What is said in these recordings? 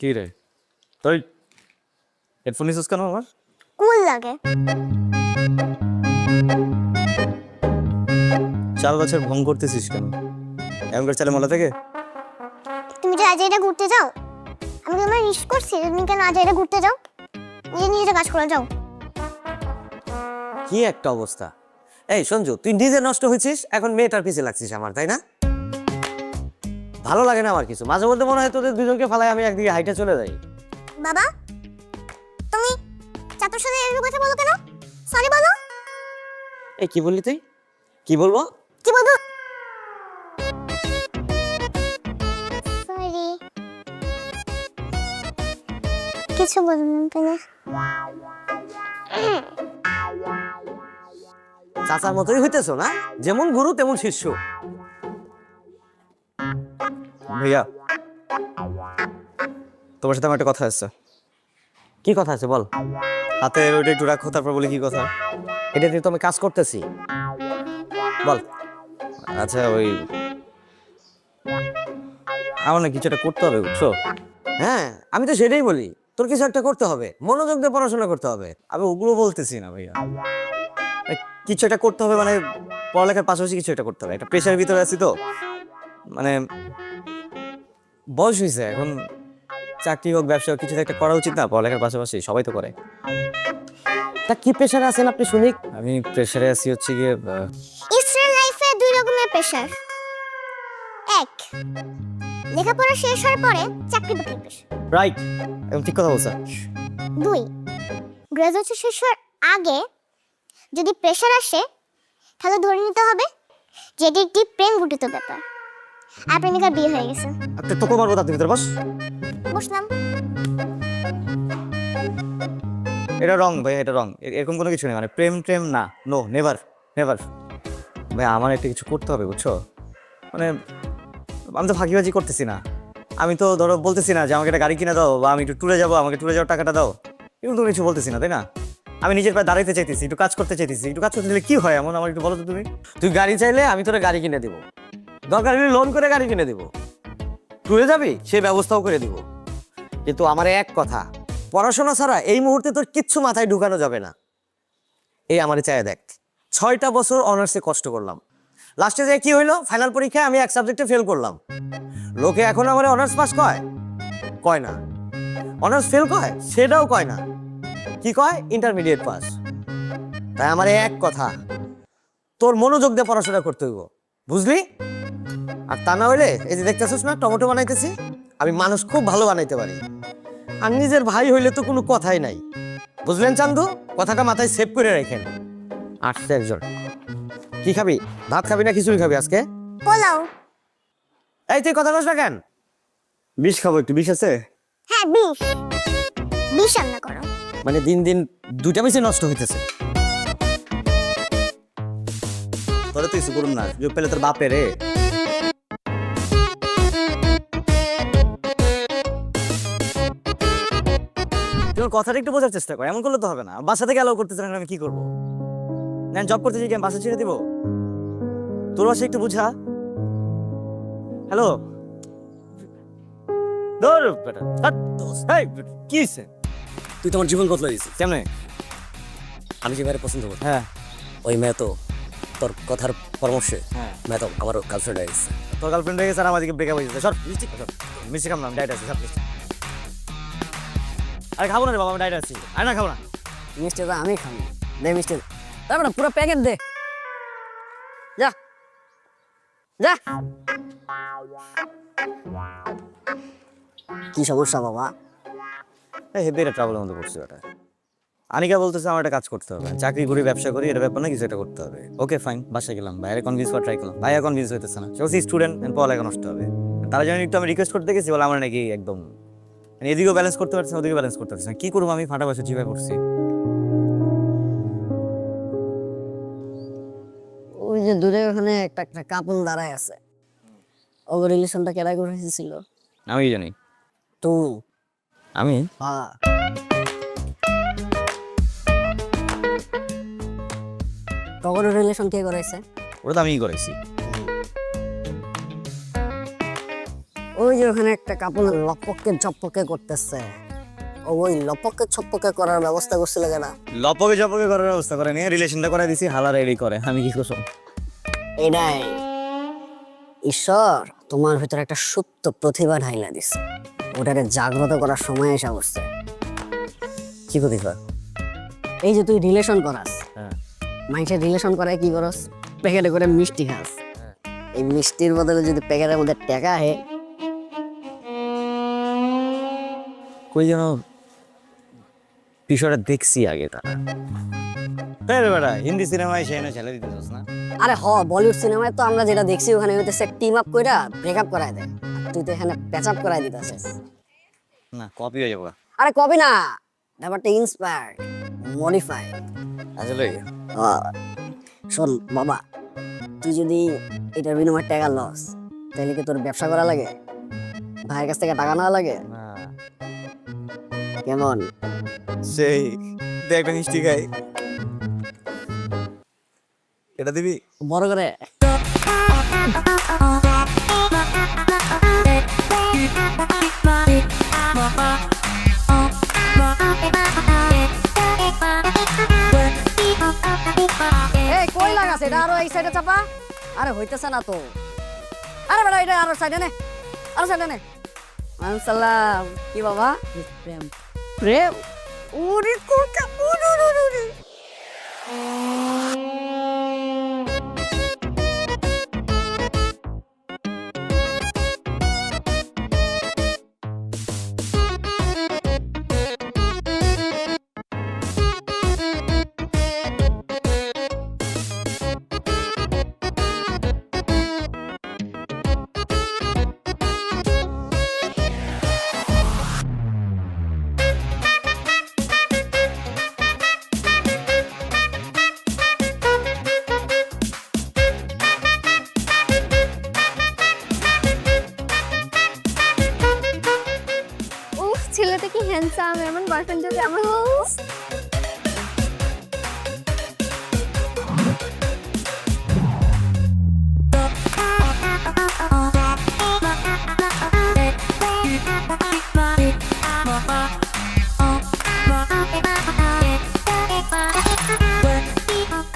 কি রে তুই হেডফোন ইউজ কেন আমার কুল লাগে। 4 বছর ভঙ্গ করতেছিস কেন এমনকার চালে মালা থেকে তুমি যে আজ এটা ঘুরতে যাও, আমি তোমার রিস্ক করছি, তুমি কেন আজ এটা ঘুরতে যাও? নিজে নিজে কাজ করে যাও। কি একটা অবস্থা। এই সঞ্জু, তুই নিজে নষ্ট হয়েছিস, এখন মেয়েটার পিছে লাগছিস আমার, তাই না? ভালো লাগে না আমার কিছু, মাঝে মধ্যে মনে হয় তোদের দুজনকে ফালাই আমি একদিকে হাইটে চলে যাই। বাবা, তুমি চাতুর সাথে এরকম কথা বলো কেন? সরি বলো। এই কি বললি তুই? কি বলবো? কি বলবো? সরি। কিছু বলবেন কেন? চাচার মতোই হইতেছো না, যেমন গুরু তেমন শিষ্য। ভাইয়া তোমার সাথে আমার একটা কথা আছে। কি কথা আছে বল। হাতে ওইটা একটু রাখো, তারপর বলি কি কথা। এটা দিয়ে তো আমি কাজ করতেছি, বল। আচ্ছা ওই আমার না কিছু একটা করতে হবে বুঝছো। হ্যাঁ, আমি তো সেটাই বলি, তোর কিছু একটা করতে হবে, মনোযোগ দিয়ে পড়াশোনা করতে হবে। আমি ওগুলো বলতেছি না ভাইয়া, কিছু একটা করতে হবে মানে পড়ালেখার পাশাপাশি কিছু একটা করতে হবে। একটা প্রেশারের ভিতরে আছি তো, মানে বয়স হয়েছে এখন, চাকরি হোক ব্যবসা হোক কিছু তো একটা করা উচিত না পড়ালেখার পাশাপাশি? সবাই তো করে। তা কি প্রেশারে আছেন আপনি শুনি? আমি প্রেশারে আছি হচ্ছে গিয়ে স্টুডেন্ট লাইফে দুই রকমের প্রেশার। এক, লেখাপড়া শেষ হওয়ার পরে চাকরি বাকরির প্রেশার। রাইট, একদম ঠিক কথা বলছো। দুই, গ্রাজুয়েশন শেষ হওয়ার আগে যদি প্রেশার আসে তাহলে ধরে নিতে হবে যে এটি একটি প্রেম ঘটিত ব্যাপার আর প্রেমিকার বিয়ে হয়ে গেছে। আপনি তোকে মারবো তার ভিতরে বস। বুঝলাম। এটা রং ভাই, এটা রং, এরকম কোনো কিছু নেই, মানে প্রেম ট্রেম না, নো, নেভার নেভার। ভাই আমার একটা কিছু করতে হবে বুঝছো, মানে আমি তো ফাঁকিবাজি করতেছি না। আমি তো ধরো বলতেছি না যে আমাকে একটা গাড়ি কিনে দাও বা আমি একটু ট্যুরে যাবো, আমাকে ট্যুরে যাওয়ার টাকাটা দাও, এরকম তো কিছু বলতেছি না, তাই না? আমি নিজের পায়ে দাঁড়াইতে চাইতেছি, একটু কাজ করতে চাইতেছি। একটু কাজ করতে চাইলে কি হয় এমন, আমার একটু বলো তো তুমি। তুই গাড়ি চাইলে আমি তোরা গাড়ি কিনে দিব, দরকার হলে লোন করে গাড়ি কিনে দিব, টুরে যাবি সে ব্যবস্থাও করে দিব। কিন্তু আমার এক কথা, পড়াশোনা ছাড়া এই মুহূর্তে তোর কিচ্ছু মাথায় ঢুকানো যাবে না। এই আমার চায় দেখ, 6টা বছর অনার্সে কষ্ট করলাম, লাস্টে যে কি হইলো, ফাইনাল পরীক্ষায় আমি এক সাবজেক্টে ফেল করলাম। লোকে এখন আমার অনার্স পাস কয়? কয় না। অনার্স ফেল কয়? সেটাও কয় না। কি কয়? Intermediate pass. তাই আমার এক কথা, তোর মনোযোগ দিয়ে পড়াশোনা করতে হইব, বুঝলি? আর তা না হইলে এই যে দেখতেছিস না টমেটো বানাইতেছি, আমি মানুষ খুব ভালো বানাইতে পারি। আর নিজের ভাই হইলে তো কোনো কথাই নাই, বুঝলেন চান্দু? কথাটা মাথায় সেভ করে রাখেন। আসছে একজন, কি খাবি? ভাত খাবি না খিচুড়ি খাবি আজকে? পোলাও। এই তুই কথা বলছ না কেন? বিষ খাবো, একটু বিষ আছে? হ্যাঁ, বিষ। বিষ রান্না করো। মানে দিন দিন 2টা বেশি নষ্ট হইতেছে। তোরা তুই কিছু করুন না, যে পেলে তোর বাপে রে। তোর কথাটা একটু বোঝার চেষ্টা কর, এমন করলে তো হবে না। বাসা থেকে অ্যালাউ করতেছে না, আমি কি করবো? না জব করতে চাই, বাসা ছেড়ে দিব? তোর বাসা একটু বুঝা। হ্যালো, কি হয়েছে? তুই তোমার জীবন বদলে দিছিস। কেমনে? আমি যে মেয়ের পছন্দ করি, হ্যাঁ ওই মেয়ে তো তোর কথার পরামর্শে হ্যাঁ, মেয়ে তো আমার গার্লফ্রেন্ড হয়ে গেছে। তোর গার্লফ্রেন্ড হয়ে গেছে আর আমাদেরকে ব্রেকআপ হয়ে গেছে। সর মিষ্টি খা, সর। মিষ্টি খাম না, আমি ডায়েট আছি, সব মিষ্টি। আরে খাবো না রে বাবা, আমি ডায়েট আছি। আরে না খাবো না। মিষ্টি তো আমি খাবো, দে মিষ্টি দে। তারপরে পুরো প্যাকেট দে, যা যা। কি সমস্যা বাবা? এই হেব্বি একটা ট্রাভেলের মধ্যে পড়ছি ওটা। আনিকা বলতেছে আমার একটা কাজ করতে হবে, চাকরি করি ব্যবসা করি, এটা ব্যাপার না, কিছু একটা করতে হবে। ওকে ফাইন, বাসায় গেলাম, বাইরে কনভিন্স করা ট্রাই করলাম, ভাইয়া কনভিন্স হইতেছে না। সে বলছে স্টুডেন্ট, পড়ালেখা নষ্ট হবে। তারা যেন একটু আমি রিকোয়েস্ট করতে গেছি, বলে আমার নাকি একদম মানে এদিকেও ব্যালেন্স করতে পারছি না, ওদিকেও ব্যালেন্স করতে পারছি না। কি করবো আমি? ফাটা বসে চিপায় পড়ছি। ওই যে দূরে ওখানে একটা একটা কাপল দাঁড়ায় আছে, ওর রিলেশনটা কেডা করে ছিল? আমি জানি। তুই? আমি? হ্যাঁ। তখন রিলেশন কে করেছে? ওটা তো আমিই করেছি। ওই ওই যে ওখানে একটা কাপড় লপককে চপকে করতেছে, ওই লপককে ছপকে করার ব্যবস্থা করছিল কেনা? লপকে চপকে করার ব্যবস্থা করে নিয়ে রিলেশনটা করে দিছি, হালার এরই করে, আমি কি করছো? এটাই ঈশ্বর তোমার ভিতরে একটা সুপ্ত প্রতিভা ঢাইলা দিছে, ওটাকে জাগ্রত করার সময় এসে বসছে। কি প্রতিভা? এই যে তুই রিলেশন করাস, হ্যাঁ। মানুষের রিলেশন করায় কি করস? প্যাকেটে করে মিষ্টি খাস। এই মিষ্টির বদলে যদি প্যাকেটের মধ্যে টাকা আহে, কই যেন বিষয়টা দেখছি আগে তারা। তাই রে বেটা, হিন্দি সিনেমায় সে এনে ছেলে দিতেছস না? আরে বলিউড সিনেমায় তো আমরা যেটা দেখছি ওখানে হইতেছে টিম আপ কইরা ব্রেকআপ করায় দেয়, আর তুই তো এখানে প্যাচ আপ করায় দিতেছিস। না, কপি হয়ে যাবো। আরে কবি না, ব্যাপারটা ইন্সপায়ার্ড, মডিফাইড। আসলে শোন বাবা, তুই যদি এটার বিনিময়ে টাকা লস, তাহলে কি তোর ব্যবসা করা লাগে? ভাইয়ের কাছ থেকে টাকা নেওয়া লাগে? না, কেমন? সেই দেখবে মিষ্টি খাই, এটা দিবি? বড় করে এই কই লাগাছে এটা? আরো এই সাইডে চাপা। আরে হইতেছে না তো। আরে বেটা এটা আরো সাইডে নে, আরো সাইডে নে। সালাম। কি বাবা? প্রেম প্রেম? ওরে কোকা ওরে। উফ, ছেলেটা কি হ্যান্ডসাম, এমন বয়ফ্রেন্ড যদি আমার হোস।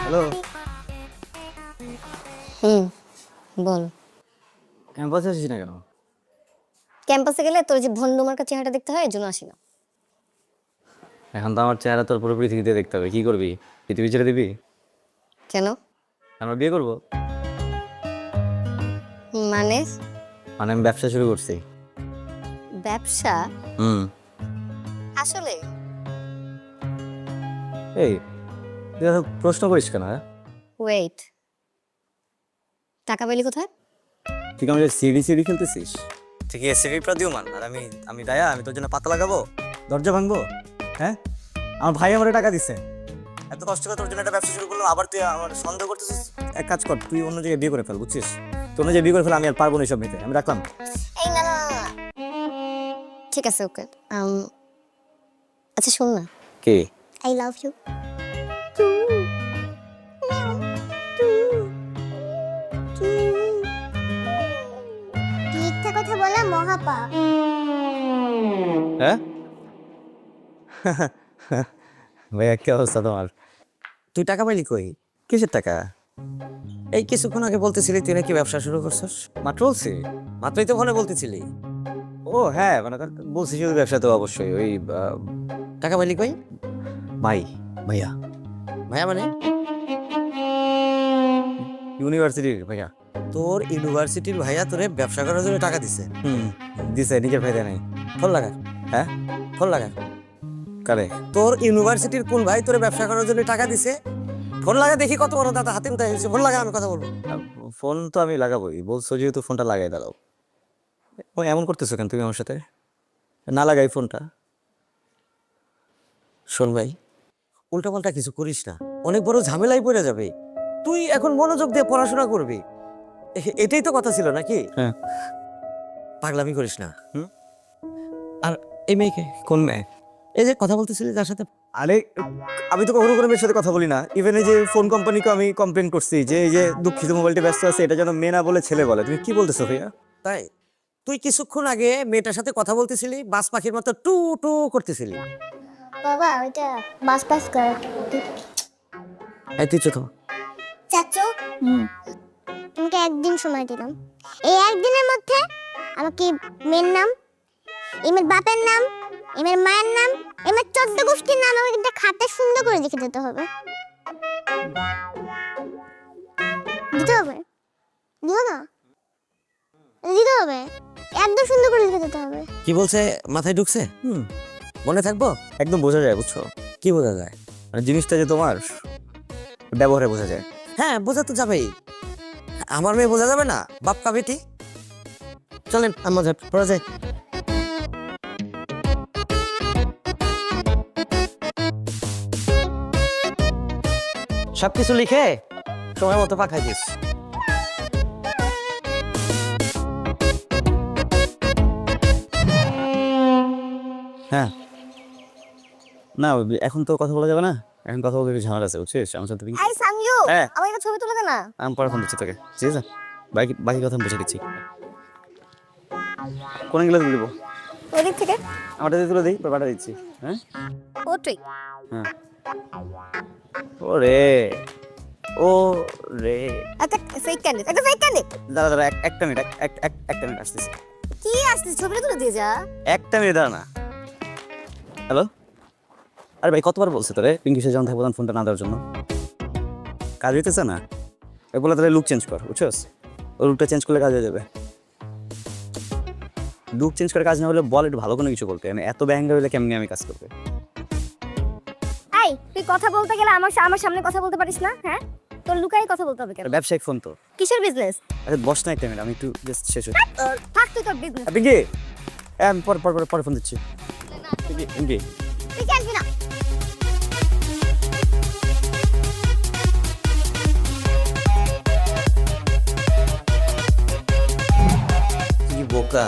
হ্যালো, বল। ক্যাম্পাসে আসিস না কেন? ক্যাম্পাসে গেলে তোর যে ভন্ড মার্কা চেহারাটা দেখতে হয়, এই জন্য আসি না। এখন তো আমার চেহারা তোর পুরো পৃথিবীতে দেখতে হবে, কি করবি? পৃথিবী ছেড়ে দিবি? কেন? আমরা বিয়ে করবো? মানে মানে আমি ব্যবসা শুরু করছি। ব্যবসা? হুম। আসলে এই তুই এত প্রশ্ন করিস কেন? হ্যাঁ, ওয়েট, টাকা পেলি কোথায়? তুই কি আমাদের সিডি খেলতেছিস? ঠিক আছে, সিডি প্রদ্যুমান, আর আমি দায়া, আমি তোর জন্য পাতা লাগাবো, দরজা ভাঙবো? হ্যাঁ, আমার ভাই আমার টাকা দিছে, এত কষ্ট করে তোর জন্য একটা ব্যবসা শুরু করলাম, আবার তুই আমার সন্দেহ করতেছিস? এক কাজ কর, তুই অন্য জায়গায় বিয়ে করে ফেল, বুঝছিস? তুই অন্য জায়গায় বিয়ে করে ফেল, আমি আর পারবো না এসব নিতে, আমি রাখলাম। এই না না না। ঠিক আছে, ওকে। আচ্ছা শোন না, কে? I love you. মিথ্যা কথা বলা মহাপাপ। হ্যাঁ ভাইয়া, কি অবস্থা তোমার? তুই টাকা পাইলি কই? কিসের টাকা? এই কিছুক্ষণ আগে বলতেছিলি তুই নাকি ব্যবসা শুরু করছিস। মাত্র বলছি। মাত্রই তো ফোনে বলতেছিলি। ও হ্যাঁ, মানে বলছি শুধু ব্যবসা তো অবশ্যই, ওই টাকা পাইলি কই? ভাই, ভাইয়া, ভাইয়া মানে? ইউনিভার্সিটির ভাইয়া। তোর ইউনিভার্সিটির ভাইয়া তোরে ব্যবসা করার জন্য টাকা দিছে? দিছে, নিজের ফায়দা নাই। ফোন লাগা। হ্যাঁ, ফোন লাগা। কারে? তোর ইউনিভার্সিটির কোন ভাই তোরে ব্যবসা করার জন্য টাকা দিছে? ফোন লাগা, দেখি কত বড় দাদা হাতে উঠে গেছে। ফোন লাগা, আমি কথা বলবো। ফোন তো আমি লাগাবোই, বলছো যেহেতু ফোনটা লাগাই দাঁড়াও। ও এমন করতেছো কেন তুমি আমার সাথে? না লাগাই ফোনটা। শোন ভাই, উল্টাপাল্টা কিছু করিস না, অনেক বড় ঝামেলায় পড়ে যাবে। তুই এখন মনোযোগ দিয়ে পড়াশোনা করবি, এটাই তো কথা ছিল নাকি? হ্যাঁ। পাগলামি করিস না। হুম? আর এই মেয়েকে, কোন মেয়ে? এই যে কথা বলতেছিলি যার সাথে, আরে আমি তো কখনো কোনো মেয়ের সাথে কথা বলি না। ইভেন এই যে ফোন কোম্পানিকে আমি কমপ্লেন করছি যে এই যে দুঃখিত মোবাইলটি ব্যস্ত আছে, এটা যেন মেয়ে না বলে ছেলে বলে। তুমি কি বলতেছো ভাইয়া? তাই তুই কিছুক্ষণ আগে মেয়েটার সাথে কথা বলতেছিলি, বাস পাখির মতো টু টু করতেছিলি। বাবা ওইটা বাস পাস করে এই তুই চো তো। চাচু তোমাকে একদিন সময় দিলাম, এই একদিনের মধ্যে আমাকে মেয়ের নাম, এমের বাপের নাম, এমের মায়ের নাম, এমের 14 গোষ্ঠীর নাম আমাকে একটা খাতা সুন্দর করে লিখে দিতে হবে। দিতে হবে? দিও না? দিতে হবে, একদম সুন্দর করে লিখে দিতে হবে। কি বলছে মাথায় ঢুকছে? মনে থাকবো? একদম বোঝা যায়, বুঝছো? কি বোঝা যায়? মানে জিনিসটা যে তোমার ব্যবহারে বোঝা যায়। হ্যাঁ, বোঝা তো যাবেই। আমার মেয়ে বোঝা যাবে না? বাপ কা বেটি। চলেন আমার পড়া যায়। সবকিছু লিখে সময় মতো পাঠাই দিস। হ্যাঁ, না এখন তো কথা বলা যাবে না, এখন কথা বলতে একটু ঝামেলা আছে, বুঝছিস? আমার সাথে এই সামজু, হ্যাঁ। আমার একটা ছবি তুলে দে না। আমি পরে ফোন দিচ্ছি তোকে, ঠিক আছে? বাকি বাকি কথা আমি বুঝে দিচ্ছি। কোন গেলে তুলে দিব? ওদিক থেকে আমারটা দিয়ে তুলে দিই, পরে পাঠিয়ে দিচ্ছি। হ্যাঁ ওটাই। হ্যাঁ। ওরে ও রে, একটা ফেক ক্যান্ডিড, একটা ফেক ক্যান্ডিড। দাঁড়া দাঁড়া, একটা মিনিট, একটা মিনিট আসতেছি। কি আসছে, ছবিটা তুলে দিয়ে যা। একটা মিনিট দাঁড়া না। হ্যালো, আরে ভাই কতবার বলছে তোরে পিঙ্কি সে যখন থাকবো তখন ফোনটা না দেওয়ার জন্য? কাজ হইতেছে না, এ বলে তাহলে লুক চেঞ্জ কর, বুঝছস? ওই লুকটা চেঞ্জ করলে কাজ হয়ে যাবে। লুক চেঞ্জ করে কাজ না হলে বল একটু ভালো কোনো কিছু বলতে, মানে এত ব্যাঙ্গা হলে কেমনি আমি কাজ করবে? এই তুই কথা বলতে গেলে আমার সামনে কথা বলতে পারিস না? হ্যাঁ, তোর লুকাই কথা বলতে হবে কেন? ব্যবসায়িক ফোন তো। কিসের বিজনেস? আরে বস না একটা মিনিট, আমি একটু জাস্ট শেষ হই। থাক তুই তোর বিজনেস। পিঙ্কি, আমি পরে ফোন দিচ্ছি। পিঙ্কি তুই জানবি না। কি বোকা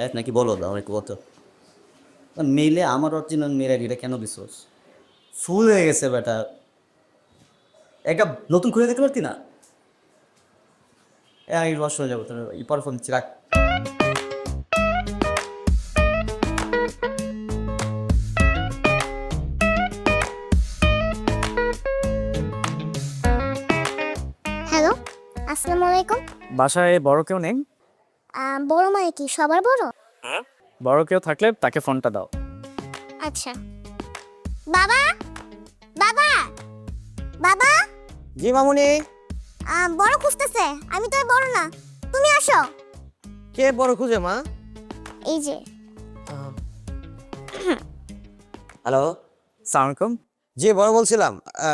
এক নাকি বলো, দাও একটু বলতো। মেইলে আমার অরিজিনাল মেয়ের আইডিটা কেন দিছোস? ফুল হয়ে গেছে বেটা, একটা নতুন খুলে দেখতে পারতি না? আমি রস হয়ে যাবো, তোর পরে ফোন দিচ্ছি, রাখ। হ্যালো, আসসালামু আলাইকুম। বাসায় বড় কেউ নেই? বড় মানে কি সবার বড়? বড় কেউ থাকলে তাকে ফোনটা দাও। আচ্ছা। বাবা, বাবা, বাবা, জি মামুনি। বড় খুঁজতেছে, আমি তো আর বড় না, তুমি আসো। কে বড় খুঁজে মা? এই যে। হ্যালো, সালাম আলাইকুম। জি বড় বলছিলাম।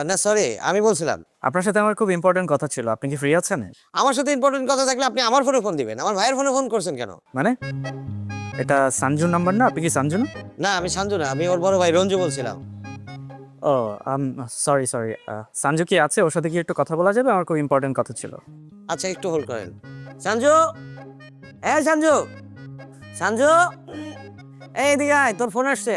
না সরি, আমি বলছিলাম। আপনার সাথে আমার খুব ইম্পর্টেন্ট কথা ছিল, আপনি কি ফ্রি আছেন? আমার সাথে ইম্পর্টেন্ট কথা থাকলে আপনি আমার ফোনে ফোন দিবেন, আমার ভাইয়ের ফোনে ফোন করছেন কেন? মানে এটা সঞ্জুর নাম্বার না? আপনি কি সঞ্জু না? না, আমি সাঞ্জু না, আমি ওর বড় ভাই রঞ্জু বলছিলাম। ও সরি সঞ্জু কি আছে? ওর সাথে কি একটু কথা বলা যাবে? আমার খুব ইম্পর্টেন্ট কথা ছিল। আচ্ছা একটু হোল্ড করেন। সাঞ্জু, হ্যাঁ সাঞ্জু, সাঞ্জু, এই এদিকে আয়, তোর ফোন আসছে।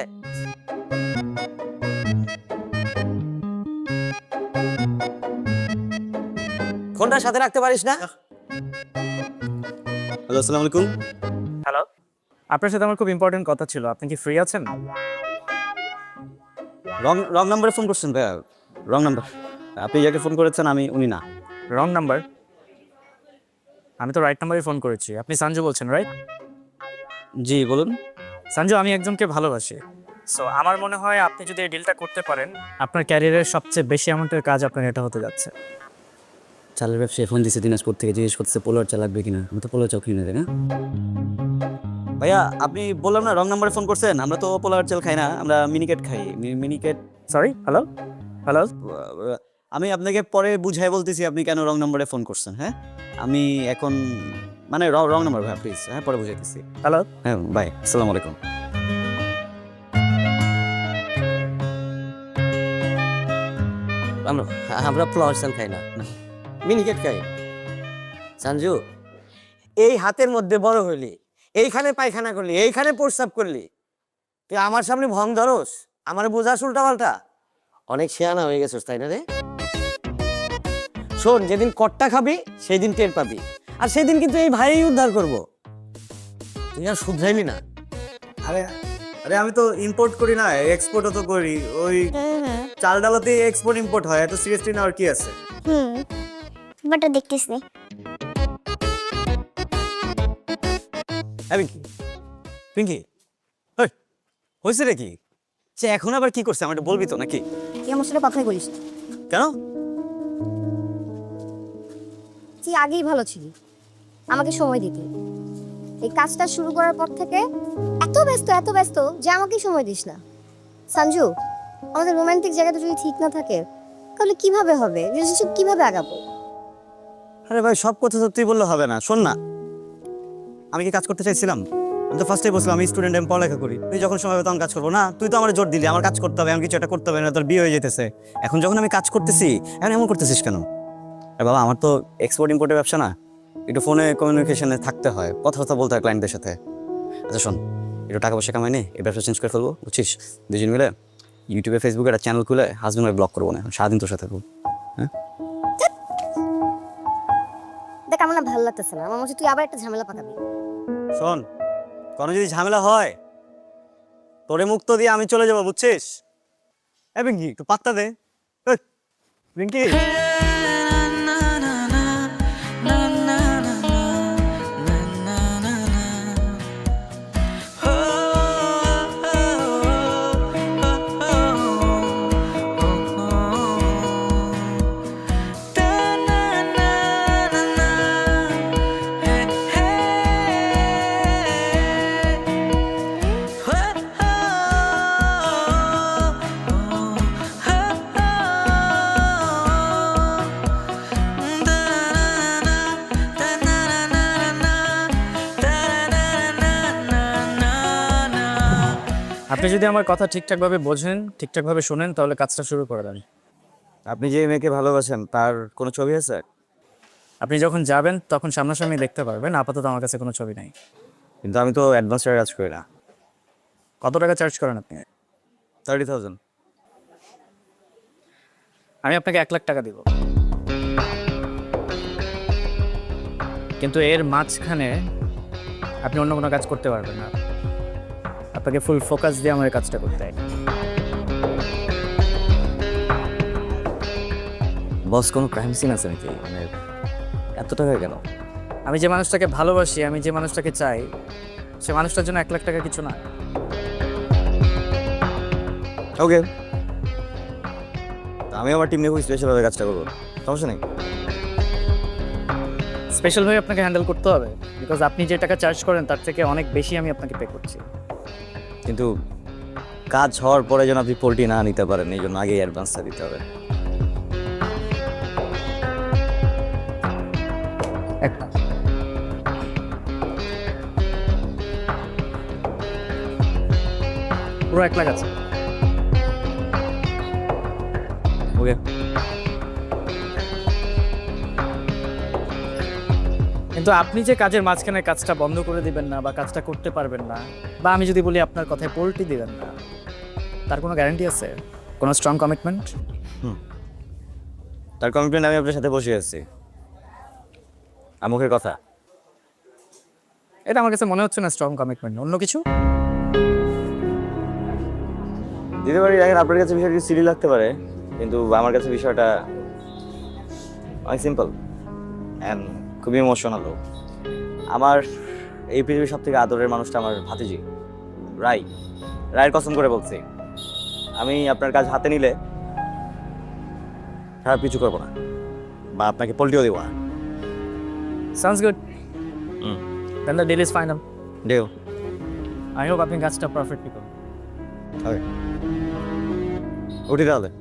ফোনটা সাথে রাখতে পারিস না? হ্যালো, আসসালামু আলাইকুম। হ্যালো, আপনার সাথে আমার খুব ইম্পর্টেন্ট কথা ছিল, আপনি কি ফ্রি আছেন? রং নাম্বারে ফোন করছেন ভাইয়া, রং নাম্বার। আপনি যাকে ফোন করেছেন উনি না। Wrong number? আমি তো রাইট নাম্বারে ফোন করেছি। আপনি সঞ্জু বলছেন, রাইট? জি বলুন। সঞ্জু, আমি একজনকে ভালোবাসি। সো আমার মনে হয় আপনি যদি এই ডিলটা করতে পারেন, আপনার ক্যারিয়ারের সবচেয়ে বেশি অ্যামাউন্টের কাজ আপনার এটা হতে যাচ্ছে। চালের ব্যবসায় ফোন দিচ্ছে দিনাজপুর থেকে, জিজ্ঞেস করতেছে পোলার চাল লাগবে কিনা। আমি তো পোলার চাল কিনে দেয় না ভাইয়া। আপনি বললাম না রং নাম্বারে ফোন করছেন, আমরা তো পোলার চাল খাই না, আমরা মিনিকেট খাই। মিনিকেট। Sorry, hello hello. আমি আপনাকে পরে বুঝাই বলতেছি আপনি কেন রং নাম্বারে ফোন করছেন। হ্যাঁ, আমি এখন মানে রং নাম্বার ভাইয়া, প্লিজ। হ্যাঁ, পরে বুঝাইতেছি। হ্যালো। হ্যাঁ বাই, আসসালামু আলাইকুম। আমরা ফ্লাওয়ার চাল খাই না, মিনিকেট খাই। সঞ্জু, এই হাতের মধ্যে বড় হইলি, এইখানে পায়খানা করলি, এইখানে প্রস্রাব করলি, তুই আমার সামনে ভং ধরস, আমার বোঝাস উল্টা পাল্টা। অনেক শেয়ানা হয়ে গেছিস তাই না রে? শোন, যেদিন কট্টা খাবি সেই দিন টের পাবি, আর সেদিন কিন্তু এই ভাই উদ্ধার করব। তুই আর শুধরাইলি না। আরে আরে আমি তো ইম্পোর্ট করি না, এক্সপোর্টও তো করি। ওই চাল ডালাতে এক্সপোর্ট ইম্পোর্ট হয়, এত সিরিয়াসলি না আর কি আছে। ব্যাপারটা দেখতেছ নি। পিঙ্কি, পিঙ্কি, ওই হয়েছে রে কি? সে এখন আবার কি করছে আমার একটু বলবি তো নাকি? তুই আমার সাথে কথাই বলিস না। কেন? তুই আগেই ভালো ছিলি, আমাকে সময় দিতি। এই কাজটা শুরু করার পর থেকে এত ব্যস্ত যে আমাকেই সময় দিস না। সঞ্জু, আমাদের রোমান্টিক জায়গাটা যদি ঠিক না থাকে তাহলে কিভাবে হবে, রিলেশনশিপ কিভাবে আগাবো? আরে ভাই সব কথা তো তুই বললে হবে না। শোন না, আমি কি কাজ করতে চাইছিলাম? আমি তো ফার্স্টে বলছিলাম আমি স্টুডেন্ট, আমি পড়ালেখা করি। তুই যখন সময় হবে তখন কাজ করবো না? তুই তো আমার জোর দিলি আমার কাজ করতে হবে, আমি কিছু একটা করতে হবে, না তোর বিয়ে হয়ে যেতেছে। এখন যখন আমি কাজ করতেছি এখন এমন করতেছিস কেন? আরে বাবা, আমার তো এক্সপোর্ট ইম্পোর্টের ব্যবসা না, একটু ফোনে কমিউনিকেশনে থাকতে হয়, কথাবার্তা বলতে হয় ক্লায়েন্টদের সাথে। আচ্ছা শোন, একটু টাকা পয়সা কামাই নে, এই ব্যবসা চেঞ্জ করে ফেলবো, বুঝছিস? দুজন মিলে ইউটিউবে ফেসবুকে একটা চ্যানেল খুলে হাজবেন্ড ওয়াইফ ব্লগ করবো না, সারাদিন তোর সাথে থাকবো। হ্যাঁ দেখ, আমার না ভালো লাগতেছে না। আমার মনে হচ্ছে তুই আবার একটা ঝামেলা পাকাবি। শোন, কোনো যদি ঝামেলা হয় তোরে মুক্ত দিয়ে আমি চলে যাবো, বুঝছিস? এ পিঙ্কি, একটু পাত্তা দে। এই, পিঙ্কি, আপনি যদি আমার কথা ঠিকঠাকভাবে বোঝেন, ঠিকঠাকভাবে শোনেন, তাহলে কাজটা শুরু করে দেন। আপনি যে মেয়েকে ভালোবাসেন তার কোনো ছবি আছে? আপনি যখন যাবেন তখন সামনাসামনি দেখতে পারবেন, আপাতত আমার কাছে কোনো ছবি নাই। কিন্তু আমি তো অ্যাডভান্স টাকা কাজ করি না। কত টাকা চার্জ করেন আপনি? 30,000। আমি আপনাকে 1 লাখ টাকা দিব, কিন্তু এর মাঝখানে আপনি অন্য কোনো কাজ করতে পারবেন না। আপনাকে ফুল ফোকাস দিয়ে আমার এই কাজটা করতে হয়। বস, কোনো ক্রাইম সিন আছে নাকি? মানে এত টাকা কেন? আমি যে মানুষটাকে ভালোবাসি, আমি যে মানুষটাকে চাই, সে মানুষটার জন্য 1 লাখ টাকা কিছু না। ওকে, আমি আমার টিম নিয়ে খুব স্পেশালভাবে কাজটা করবো, সমস্যা নেই। স্পেশালভাবে আপনাকে হ্যান্ডেল করতে হবে, বিকজ আপনি যে টাকা চার্জ করেন তার থেকে অনেক বেশি আমি আপনাকে পে করছি। কিন্তু কাজ হওয়ার পরে যেন আপনি পোল্ট্রি না নিতে পারেন, এই জন্য আগেই অ্যাডভান্সটা দিতে হবে। একটা পুরো 1 লাখ আছে। ওকে, কিন্তু আপনি যে কাজের মাঝখানে কাজটা বন্ধ করে দিবেন না বা কাজটা করতে পারবেন না, বা আমি যদি বলি আপনার কথায় পোল্টি দিবেন না, তার কোনো গ্যারান্টি আছে? কোনো স্ট্রং কমিটমেন্ট? তার কমিটমেন্ট আমি আপনার সাথে বসে আছি, মুখের কথা। এটা আমার কাছে মনে হচ্ছে না স্ট্রং কমিটমেন্ট, অন্য কিছু। দিতে পারি, দেখেন আপনার কাছে বিষয়টা সিলি লাগতে পারে, কিন্তু আমার কাছে বিষয়টা অনেক সিম্পল অ্যান্ড খুবই ইমোশনালও। আমার এই পৃথিবীর সব থেকে আদরের মানুষটা আমার ভাতিজি রায়ের কসম করে বলছি, আমি আপনার কাজ হাতে নিলে খারাপ কিছু করবো না বা আপনাকে পল্টিও দেবো না। Sounds good, hmm, then the deal is final. Deal. I hope আপনি কাজটা পারফেক্টলি করুন। ওকে, উঠি তাহলে।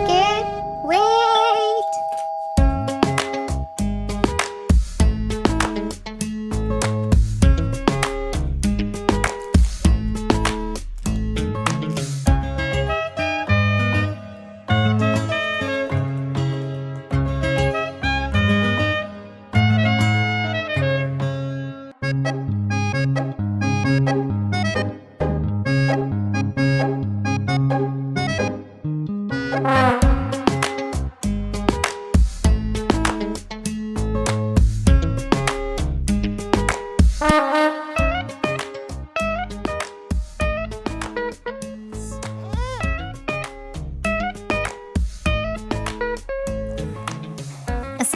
Get wait.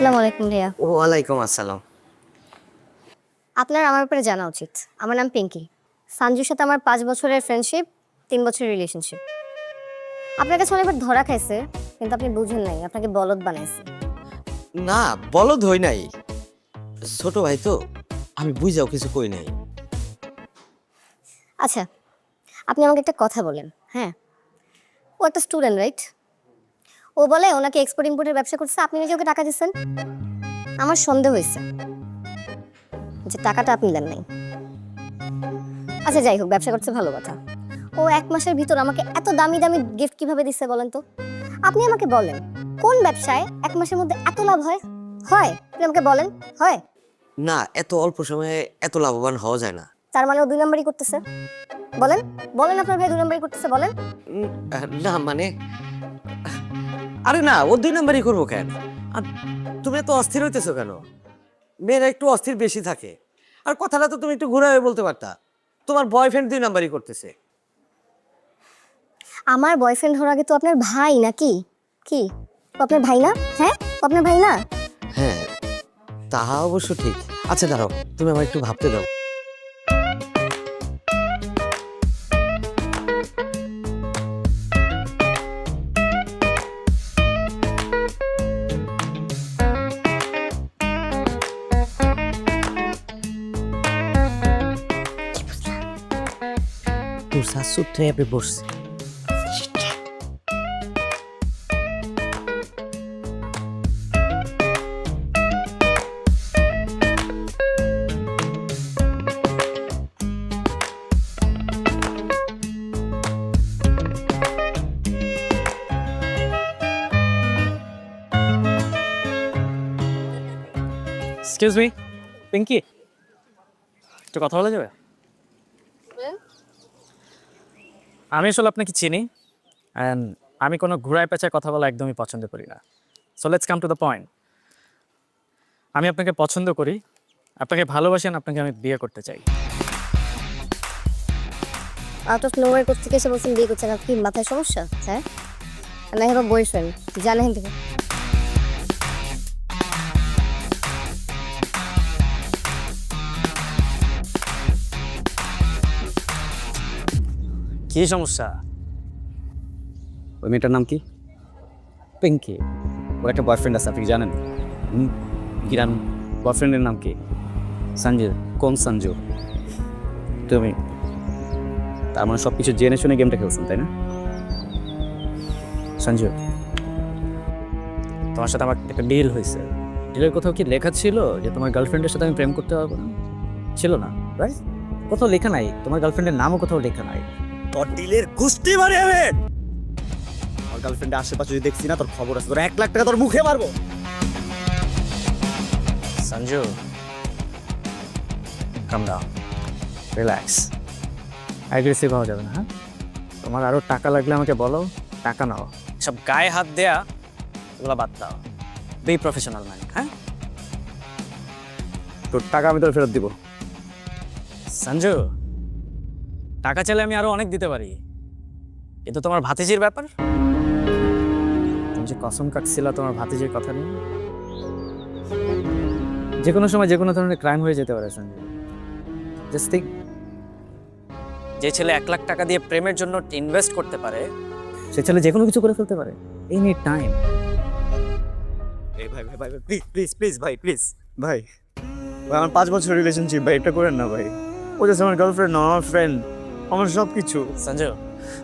আসসালামু আলাইকুম ভাইয়া। ওয়ালাইকুম আসসালাম। আপনার আমার ব্যাপারে জানা উচিত। আমার নাম পিঙ্কি। সঞ্জুর সাথে আমার 5 বছরের ফ্রেন্ডশিপ, 3 বছরের রিলেশনশিপ। আপনার কাছে অনেকবার ধরা খাইছে, কিন্তু আপনি বুঝেন নাই, আপনাকে বলদ বানাইছে। না, বলদ হই নাই, ছোট ভাই তো, আমি বুঝাও কিছু কই নাই। আচ্ছা, আপনি আমাকে একটা কথা বলেন। হ্যাঁ, ও একটা স্টুডেন্ট, রাইট? ও বলে ওনাকে এক্সপোর্ট ইম্পোর্টের ব্যবসা করছে, আপনি নাকি ওকে টাকা দিচ্ছেন। আমার সন্দেহ হয়েছে যে টাকাটা আপনি দেন নাই। আচ্ছা যাই হোক, ব্যবসা করছে ভালো কথা। ও 1 মাসের ভিতর আমাকে এত দামি দামি গিফট কিভাবে দিচ্ছে বলেন তো? আপনি আমাকে বলেন, কোন ব্যবসায় 1 মাসের মধ্যে এত লাভ হয়? হয়? আপনি আমাকে বলেন, হয়? না, এত অল্প সময়ে এত লাভবান হওয়া যায় না। তার মানে ও 2 নাম্বারই করতেছে। বলেন বলেন, আপনার ভাই 2 নাম্বারই করতেছে, বলেন। না মানে, আরে না, ও 2 নাম্বারই করবো কেন? আর তুমি এত অস্থির হইতেছো কেন? মেয়েরা একটু অস্থির বেশি থাকে। আর কথাটা তো তুমি একটু ঘুরাবে বলতে পারতা, তোমার বয়ফ্রেন্ড 2 নাম্বারই করতেছে। আমার বয়ফ্রেন্ড হওয়ার আগে তো আপনার ভাই নাকি? কি ও আপনার ভাই না? হ্যাঁ, ও আপনার ভাই না? হ্যাঁ, তাহা অবশ্য ঠিক। আচ্ছা দাঁড়াও, তুমি আমার একটু ভাবতে দাও। তোর শাশুর ট্র্যাপে বসছে। এক্সকিউজ মি, পিঙ্কি, একটু কথা বলা যাবে? আমি আসলে আপনাকে চিনি, অ্যান্ড আমি কোনো ঘুরায় পেঁচায় কথা বলা একদমই পছন্দ করি না। So let's come to the point. আমি আপনাকে পছন্দ করি, আপনাকে ভালোবাসি, and আপনাকে আমি বিয়ে করতে চাই। আউট অফ নোওয়্যার কোথা থেকে এসে বলছেন বিয়ে করছেন? আপনি মাথায় সমস্যা? হ্যাঁ, and I have a boyfriend. জানেন থেকে কি সমস্যা? ওই মেয়েটার নাম কি? পিঙ্কি। ওর একটা বয়ফ্রেন্ড আছে, আপনি কি জানেন? কি নাম বয়ফ্রেন্ডের নাম কি? সঞ্জু। কোন সঞ্জু? তুমি। তার মানে সব কিছু জেনে শুনে গেমটা খেলছেন, তাই না? সঞ্জু, তোমার সাথে আমার একটা ডিল হয়েছে। ডিলের কোথাও কি লেখা ছিল যে তোমার গার্লফ্রেন্ডের সাথে আমি প্রেম করতে পারবো না? ছিল না, রাইট? কোথাও লেখা নাই, তোমার গার্লফ্রেন্ডের নামও কোথাও লেখা নাই। তোর ডিলের গুষ্টি মারি আমি। আমার গার্লফ্রেন্ডের আশেপাশে যদি দেখছি না, তোর খবর আছে, তোর 1 লাখ টাকা তোর মুখে মারবো। সঞ্জু, কাম ডাউন, রিল্যাক্স। অ্যাগ্রেসিভ হওয়া যাবে না, হ্যাঁ? তোমার আরও টাকা লাগলে আমাকে বলো, টাকা নাও। সব গায়ে হাত দেয়া এগুলো বাদ দাও। বি প্রফেশনাল ম্যান, হ্যাঁ? তোর টাকা আমি তোর ফেরত দিব। সঞ্জু, টাকা চাইলে আমি আরো অনেক দিতে পারি, কিন্তু তোমার ভাতিজির ব্যাপার। তুমি যে কসম কাটছিলা তোমার ভাতিজির কথা নিয়ে, যে কোনো সময় যে কোনো ধরনের ক্রাইম হয়ে যেতে পারে সঞ্জু। জাস্ট থিঙ্ক, যে ছেলে 1 লাখ টাকা দিয়ে প্রেমের জন্য ইনভেস্ট করতে পারে, সে ছেলে যে কোনো কিছু করে ফেলতে পারে এনি টাইম। এই ভাই ভাই ভাই প্লিজ প্লিজ প্লিজ ভাই, প্লিজ ভাই, আমার 5 বছরের রিলেশনশিপ ভাই, এটা করেন না ভাই। ও জাস্ট আমার গার্লফ্রেন্ড, আমার ফ্রেন্ড, আমার সব কিছু। সঞ্জু,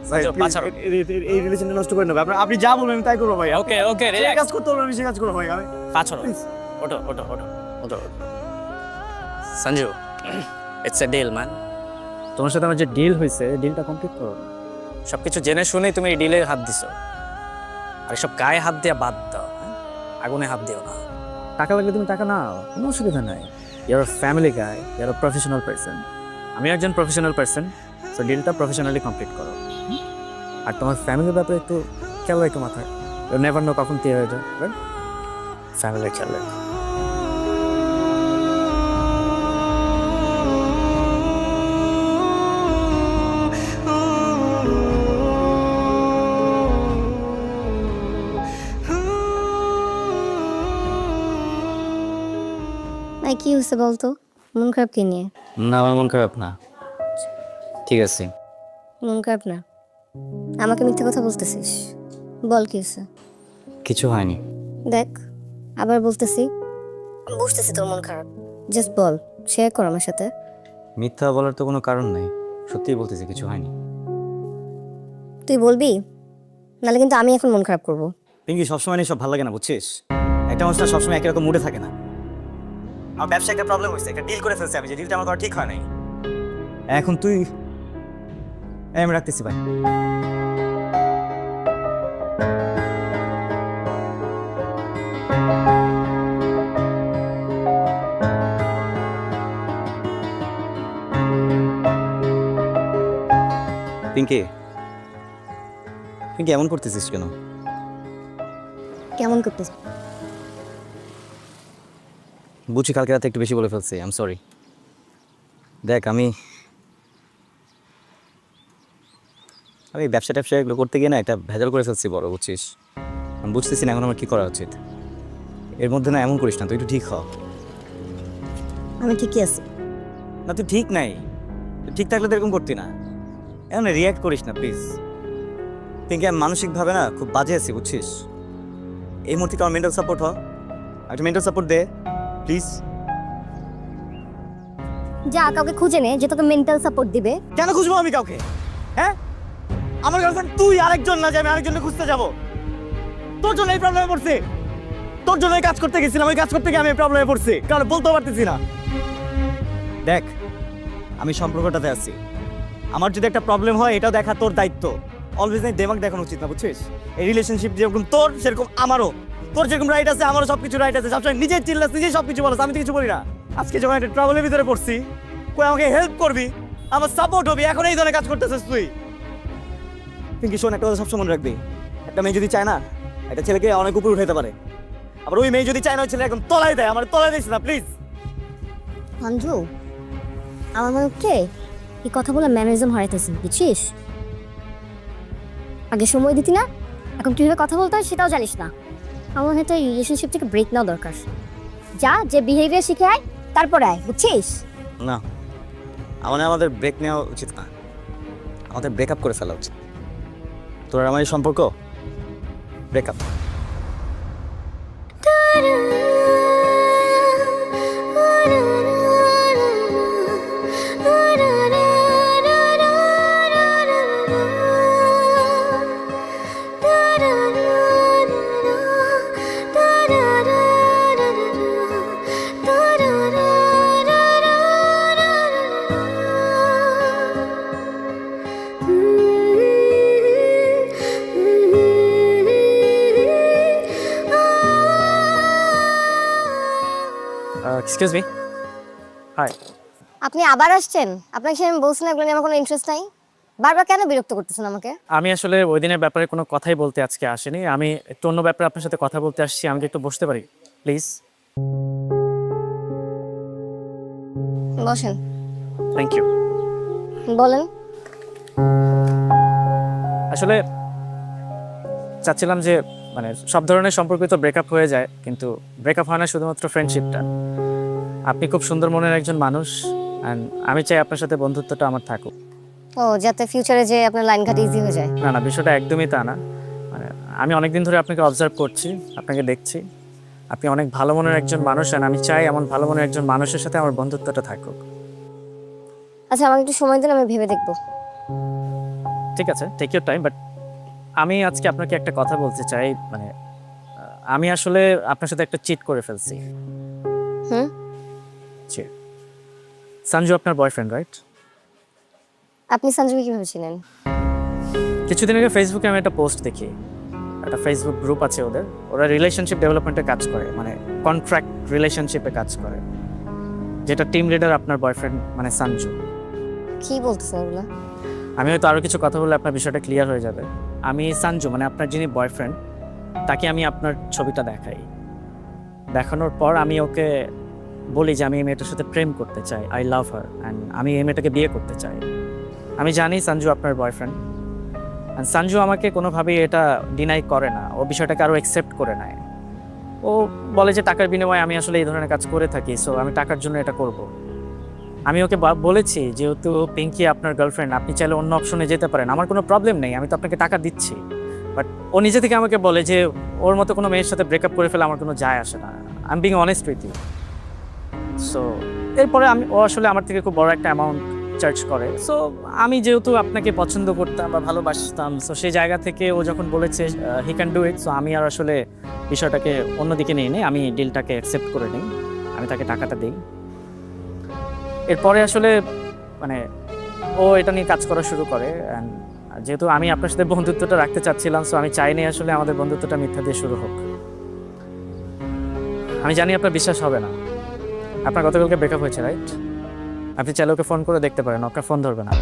ভাই সঞ্জু, please, পাছাড়ো। এই রিলেশনটা নষ্ট করেন না ভাই। আপনি যা বলবেন আমি তাই করবো ভাই। ওকে ওকে, যে কাজ করতে হবে আমি সে কাজ করবো ভাই। আমি পাছড়ো, Please. ওটো ওটো ওটো ওটো। Sanju, it's a deal man. তোমার সাথে আমার যে ডিল হয়েছে, ডিলটা কমপ্লিট করো। সব কিছু জেনে শুনেই তুমি এই ডিলে হাত দিছো, আর সব গায়ে হাত দিয়ে বাদ দাও, হ্যাঁ? আগুনে হাত দিও না। টাকা লাগলে তুমি টাকা নাও, কোনো অসুবিধা নাই। Your uh family guy, your uh professional person. আমি একজন প্রফেশনাল পার্সন, সো ডিলটা প্রফেশনালি কমপ্লিট করো। আর তোমার ফ্যামিলির ব্যাপারে একটু খেয়াল রাখো মাথায়। নেভার নো কখন কি হয়ে যায়, রাইট? ফ্যামিলি খেয়াল রাখো। ভাই কি হয়েছে বলতো, মন খারাপ কি নিয়ে? না আমার মন খারাপ না, ঠিক আছে। মন খারাপ না, আমাকে মিথ্যে কথা বলতেছিস, বল কি হয়েছে। কিছু হয়নি। দেখ আবার বলতেছি, বুঝতেছি তোর মন খারাপ, জাস্ট বল, শেয়ার কর আমার সাথে। মিথ্যা বলার তো কোনো কারণ নেই, সত্যিই বলতেছি কিছু হয়নি। তুই বলবি, নাহলে কিন্তু আমি এখন মন খারাপ করবো। পিঙ্কি সবসময় নিয়ে সব ভালো লাগে না বুঝছিস, একটা মানুষ না সবসময় একই রকম মুডে থাকে না। আমার ব্যবসা একটা প্রবলেম হয়েছে, একটা ডিল করে ফেলছে আমি, যে ডিলটা আমার করা ঠিক হয় নাই। এখন তুই আমি রাখতেছি ভাই। পিঙ্কি, পিঙ্কি এমন করতেছিস কেন? কেমন করতেছিস? বুঝছি কালকে রাতে একটু বেশি বলে ফেলছি, আই এম সরি। দেখ আমি ব্যবসা ট্যাবসা এগুলো করতে গিয়ে না একটা ভেজাল করে ফেলছি বড়, বুঝছিস। আমি বুঝতেছি না এখন আমার কী করা উচিত। এর মধ্যে না এমন করিস না, তুই একটু ঠিক হ। আমি ঠিকই আছি। না তুই ঠিক নাই, তুই ঠিক থাকলে তো এরকম করতি না। এমন রিয়াক্ট করিস না প্লিজ। পিঙ্কি আমি মানসিকভাবে না খুব বাজে আছি বুঝছিস। এই মুহূর্তে আমার মেন্টাল সাপোর্ট হ, একটা মেন্টাল সাপোর্ট দে প্লিজ। যা কাউকে খুঁজে নে যে তোকে মেন্টাল সাপোর্ট দিবে। কেন খুঁজবো আমি কাউকে? হ্যাঁ আমার গার্লফ্রেন্ড তুই, আরেকজন না যে আমি আরেকজনকে খুঁজতে যাবো? তোর জন্য এই প্রবলেমে পড়ছি, তোর জন্য এই কাজ করতে গেছিলাম, ওই কাজ করতে গিয়ে আমি এই প্রবলেমে পড়ছি, কারণ বলতেও পারতেছি না। দেখ আমি সম্পর্কটাতে আছি, আমার যদি একটা প্রবলেম হয় এটাও দেখা তোর দায়িত্ব। অলওয়েজ নাই দেমাগ দেখানো উচিত না বুঝছিস। এই রিলেশনশিপ যেরকম তোর সেরকম আমারও, তোর যেরকম রাইট আছে আমারও সব কিছু রাইট আছে। সবসময় নিজের চিল্লাস, নিজেই সব কিছু বলাস, আমি তো কিছু বলি না। আজকে যখন একটা ট্রাভেলের ভিতরে পড়ছি, কই আমাকে হেল্প করবি, আমার সাপোর্ট হবি, এখন এই ধরনের কাজ করতেছিস তুই। পিঙ্কি শোন, একটা কথা সবসময় মনে রাখবি, একটা মেয়ে যদি চায় না একটা ছেলেকে অনেক উপরে উঠাইতে পারে, আবার ওই মেয়ে যদি চায় না ওই ছেলে একদম তলায় দেয়, আমার তলায় দিস না প্লিজ। অঞ্জু, আমার মনে হচ্ছে এই কথা বলে ম্যানারিজম হারাইতেছি, বুঝছিস। আগে সময় দিতি না, এখন কিভাবে কথা বলতে হয় সেটাও জানিস না। আমার মনে হয় তো এই রিলেশনশিপ থেকে ব্রেক নেওয়া দরকার। যা, যে বিহেভিয়ার শিখে আয়, তারপরে আয়, বুঝছিস। না আমাদের ব্রেক নেওয়া উচিত না, আমাদের ব্রেকআপ করে ফেলা উচিত। তোর আর আমার এই সম্পর্ক ব্রেকআপ। Excuse me, high. আপনি আবার আসছেন? আপনাকে সে আমি বলছিলাম এগুলো নিয়ে আমার কোনো ইন্টারেস্ট নাই। বারবার কেন বিরক্ত করতেছেন আমাকে? আমি আসলে ওই দিনের ব্যাপারে কোনো কথাই বলতে আজকে আসিনি, আমি একটু অন্য ব্যাপারে আপনার সাথে কথা বলতে আসছি। আমি কি একটু বসতে পারি প্লিজ? বসেন। Thank you. বলেন। আসলে চাচ্ছিলাম যে মানে সব ধরনের সম্পর্ক তো ব্রেকআপ হয়ে যায়, কিন্তু ব্রেকআপ হয় না শুধুমাত্র ফ্রেন্ডশিপটা। আপনি খুব সুন্দর মনের একজন মানুষ, অ্যান্ড আমি চাই আপনার সাথে বন্ধুত্বটা আমার থাকুক। ও, যাতে ফিউচারে যে আপনার লাইন ঘাট ইজি হয়ে যায়। না না, বিষয়টা একদমই তা না। মানে আমি অনেকদিন ধরে আপনাকে অবজার্ভ করছি, আপনাকে দেখছি, আপনি অনেক ভালো মনের একজন মানুষ, আর আমি চাই এমন ভালো মনের একজন মানুষের সাথে আমার বন্ধুত্বটা থাকুক। আচ্ছা, আমাকে একটু সময় দিন, আমি ভেবে দেখবো। ঠিক আছে, টেক ইউর টাইম। বাট আমি আজকে আপনাকে একটা কথা বলতে চাই, মানে আমি আসলে আপনার সাথে একটা চিট করে ফেলছি। হুম? জি। সঞ্জু আপনার বয়ফ্রেন্ড, রাইট? আপনি সঞ্জুকে কিভাবে ছিলেন? কিছুদিন আগে ফেসবুকে আমি একটা পোস্ট দেখি, একটা ফেসবুক গ্রুপ আছে ওদের, ওরা রিলেশনশিপ ডেভেলপমেন্টে কাজ করে, মানে কন্ট্রাক্ট রিলেশনশিপে কাজ করে, যেটা টিম লিডার আপনার বয়ফ্রেন্ড মানে সঞ্জু। কি বলতেছেন এগুলো? আমি হয়তো আরও কিছু কথা বললে আপনার বিষয়টা ক্লিয়ার হয়ে যাবে। আমি সঞ্জু মানে আপনার যিনি বয়ফ্রেন্ড, তাকে আমি আপনার ছবিটা দেখাই, দেখানোর পর আমি ওকে বলি যে আমি এই মেয়েটার সাথে প্রেম করতে চাই, আই লাভ হার, অ্যান্ড আমি এই মেয়েটাকে বিয়ে করতে চাই। আমি জানি সঞ্জু আপনার বয়ফ্রেন্ড, অ্যান্ড সঞ্জু আমাকে কোনোভাবেই এটা ডিনাই করে না, ও বিষয়টাকে আরও অ্যাকসেপ্ট করে নেয়। ও বলে যে টাকার বিনিময়ে আমি আসলে এই ধরনের কাজ করে থাকি, সো আমি টাকার জন্য এটা করব। আমি ওকে বলেছি যেহেতু পিঙ্কি আপনার গার্লফ্রেন্ড, আপনি চাইলে অন্য অপশনে যেতে পারেন, আমার কোনো প্রবলেম নেই, আমি তো আপনাকে টাকা দিচ্ছি। বাট ও নিজে থেকে আমাকে বলে যে ওর মতো কোনো মেয়ের সাথে ব্রেকআপ করে ফেলে আমার কোনো যায় আসে না, I am being honest with you. So এরপরে ও আসলে আমার থেকে খুব বড় একটা অ্যামাউন্ট চার্জ করে। সো আমি যেহেতু আপনাকে পছন্দ করতাম বা ভালোবাসতাম, সো সেই জায়গা থেকে ও যখন বলেছে he can do it, so আমি আর আসলে বিষয়টাকে অন্যদিকে নিয়ে নিই, আমি ডিলটাকে অ্যাকসেপ্ট করে নিই, আমি তাকে টাকাটা দিই। এরপরে আসলে মানে ও এটা নিয়ে কাজ করা শুরু করে। অ্যান্ড যেহেতু আমি আপনার সাথে বন্ধুত্বটা রাখতে চাচ্ছিলাম, সো আমি চাইনি আসলে আমাদের বন্ধুত্বটা মিথ্যা দিয়ে শুরু হোক। আমি জানি আপনার বিশ্বাস হবে না, আপনার গতকালকে ব্রেকআপ হয়েছে, রাইট? আপনি চাইলে ওকে ফোন করে দেখতে পারেন, ওকে ফোন ধরবে না।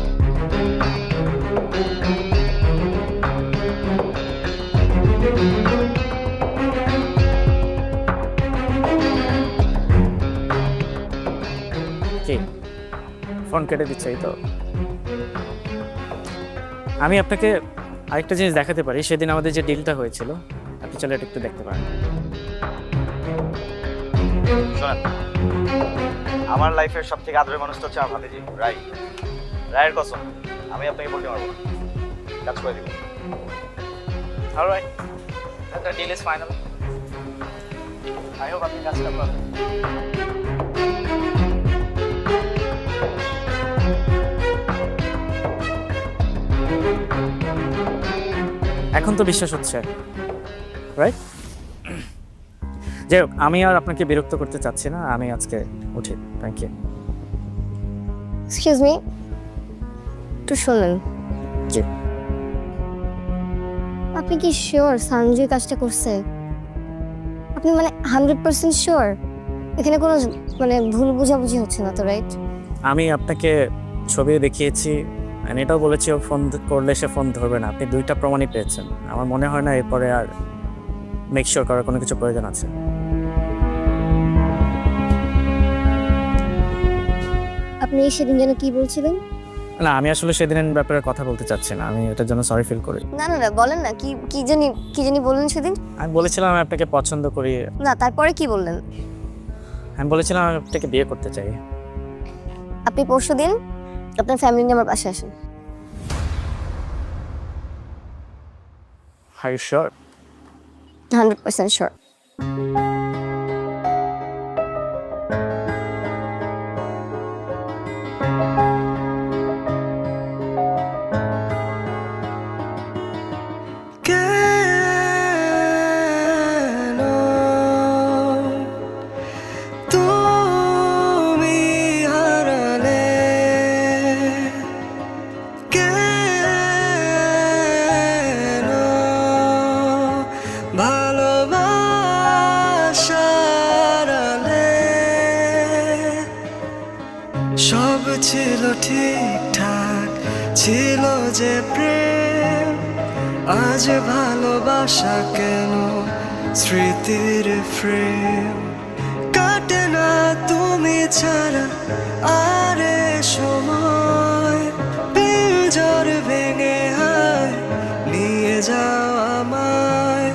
কি ফোন কেটে দিচ্ছে? এই তো আমি আপনাকে আরেকটা জিনিস দেখাতে পারি, সেদিন আমাদের যে ডিলটা হয়েছিল, আপনি চাইলে এটা একটু দেখতে পারেন। শোনেন, আমার লাইফের সব থেকে আদরের মানুষটা হচ্ছে আমার ভাতিজি রাই। রায়ের কসম, আমি আপনাকে বলতে পারবো না, কাজ করে দিব। Alright, the deal is final. I hope আপনি কাজটা পাবেন। এখন তো বিশ্বাস হচ্ছে, রাইট? যাই হোক, আমি আর আপনাকে বিরক্ত করতে চাচ্ছি না, আমি আজকে উঠি। Thank you. এক্সকিউজ মি, একটু শুনুন। জি। আপনি কি শিওর সঞ্জয় কাজটা করছে? আপনি মানে 100% শিওর? এখানে কোনো মানে ভুল বোঝাবুঝি হচ্ছে না তো, রাইট? আমি আপনাকে ছবি দেখিয়েছি, and এটাও বলেছি ও ফোন করলে সে ফোন ধরবে না। আপনি দুইটা প্রমাণই পেয়েছেন, আমার মনে হয় না এরপরে আর মেক শিওর করার কোনো কিছু প্রয়োজন আছে। আপনি সেদিন যেন কি বলছিলেন? না, আমি আসলে সেদিনের ব্যাপারে কথা বলতে চাচ্ছি না, আমি এটার জন্য সরি ফিল করি। না না না, বলেন না, কি জানি বললেন সেদিন? আমি বলেছিলাম আমি আপনাকে পছন্দ করি। না, তারপরে কি বললেন? আমি বলেছিলাম আমি আপনাকে বিয়ে করতে চাই। আপনি পরশুদিন আপনার ফ্যামিলি নিয়ে আমার বাসায় আসেন। Are you sure? 100% শিওর। তুমি হারালে কেন ভালোবাসার আলে সব ছিল ঠিকঠাক, ছিল যে প্রেম, আজ ভালোবাসা কেন স্মৃতির ফ্রেম। কাটে না তুমি ছাড়া আরে সময়, পিঞ্জর ভেঙে হায় নিয়ে যাও আমায়।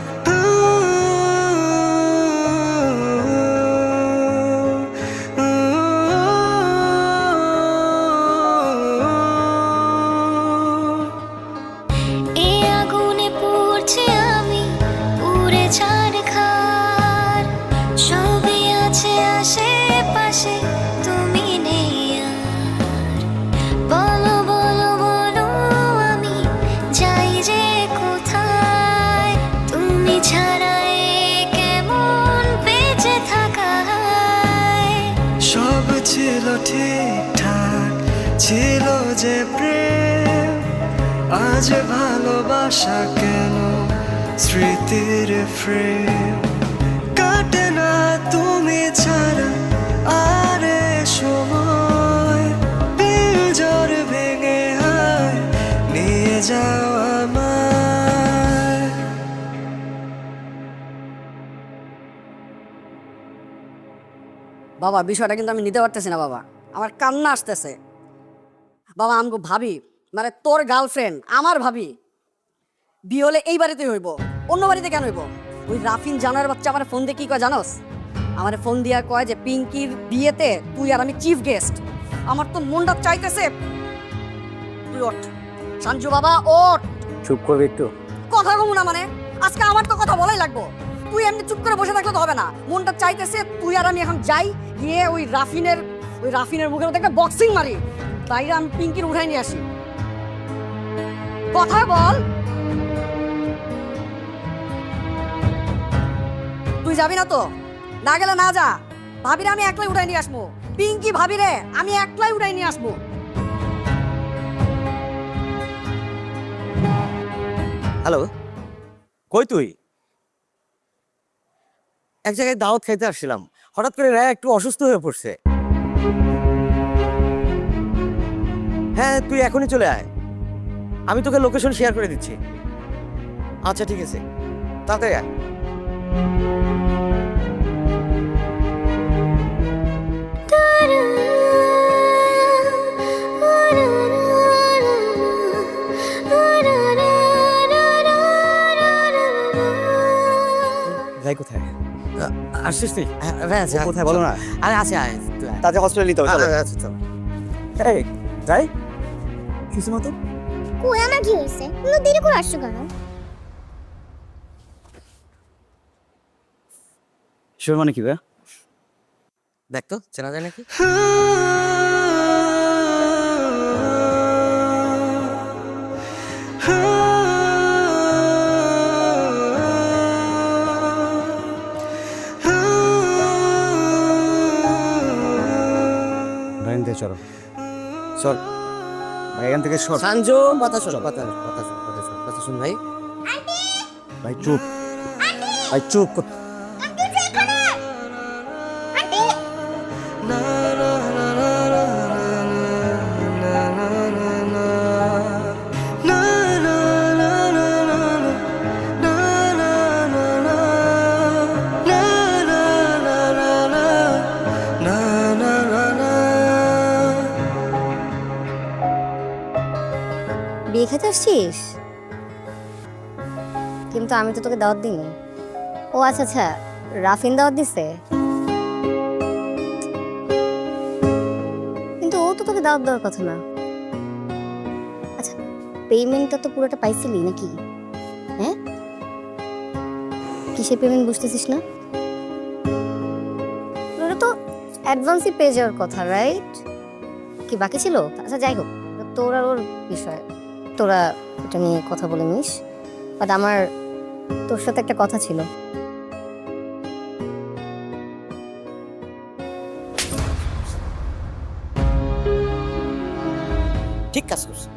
এই আগুনে পুড়ছি আমি, পুড়ে ছারখার, সবই আছে আশেপাশে, তুমি নেই আর। বলো বলো বলো আমি যাই যে কোথায়, তুমি ছাড়া এ কেমন বেঁচে থাকা হয়। সব ছিল ঠিকঠাক, ছিল যে প্রেম, আজ ভালোবাসা কেন স্মৃতির ফ্রেম। কাটে না তুমি ছাড়া আরে সময়, পিঞ্জর ভেঙে হায় নিয়ে যাও আমায়। বাবা, বিষয়টা কিন্তু আমি নিতে পারতেছি না বাবা, আমার কান্না আসতেছে। বাবা, আমাকে ভাবি মানে তোর গার্লফ্রেন্ড আমার ভাবি, বিয়ে হলে এই বাড়িতে হইব, অন্য বাড়িতে কেন হইব? ওই রাফিন জানার বাচ্চা আমার ফোন দিয়ে কি কয় জানোস? আমার ফোন দিয়া কয় যে পিঙ্কির বিয়েতে তুই আর আমি চিফ গেস্ট। আমার তো মনটা চাইতেছে তুই ওঠ সঞ্জু বাবা, ওঠ। চুপ করবে একটু? কথা কমু না মানে? আজকে আমার তো কথা বলাই লাগবো। তুই এমনি চুপ করে বসে থাকলে তো হবে না। মনটা চাইতেছে তুই আর আমি এখন যাই, গিয়ে ওই রাফিনের মুখের মধ্যে একটা বক্সিং মারি, তাইলে আমি পিঙ্কির উঠাই নিয়ে আসি। কথা বল। তুই যাবি না তো? না গেলে না যা। ভাবিরে আমি একলাই উঠাই নিয়ে আসবো। পিঙ্কি ভাবিরে আমি একলাই উঠাই নিয়ে আসবো। হ্যালো, কই তুই? এক জায়গায় দাওয়াত খাইতে আসছিলাম, হঠাৎ করে রায়া একটু অসুস্থ হয়ে পড়ছে। হ্যাঁ, তুই এখনই চলে আয়, আমি তোকে লোকেশন শেয়ার করে দিচ্ছি। আচ্ছা ঠিক আছে, তাড়াতাড়ি আয়। যাই কোথায়? আসছিস তুই? কোথায় বলো না? আরে আছে, আয় তুই আয়। তাতে হসপিটাল নিতে হবে, চলো। আচ্ছা চল। এই যাই কিছু মতো। কই আমার কি হয়েছে? তুমি দেরি করে আসছো কেন? শিওর মানে কি ভাই? দেখ তো চেনা যায় নাকি? লাইন দিয়ে চলো, চল ভাই, এখান থেকে সর। সঞ্জু, কথা শোন, কথা শোন ভাই। ভাই চুপ, ভাই চুপ কর। বিয়ে খেতে আসছিস? কিন্তু আমি তো তোকে দাওয়াত দিইনি। ও আচ্ছা আচ্ছা, রাফিন দাওয়াত দিছে। কিন্তু ও তো তোকে দাওয়াত দেওয়ার কথা না। আচ্ছা, পেমেন্টটা তো পুরোটা পাইছিলি নাকি? হ্যাঁ, কিসের পেমেন্ট বুঝতেছিস না? ওটা তো অ্যাডভান্সই পেয়ে যাওয়ার কথা, রাইট? কি বাকি ছিল? আচ্ছা যাই হোক, তোর আর ওর বিষয়, তোরা এটা নিয়ে কথা বলে নিস। বাট আমার তোর সাথে একটা কথা ছিল। ঠিক কাজ করছে।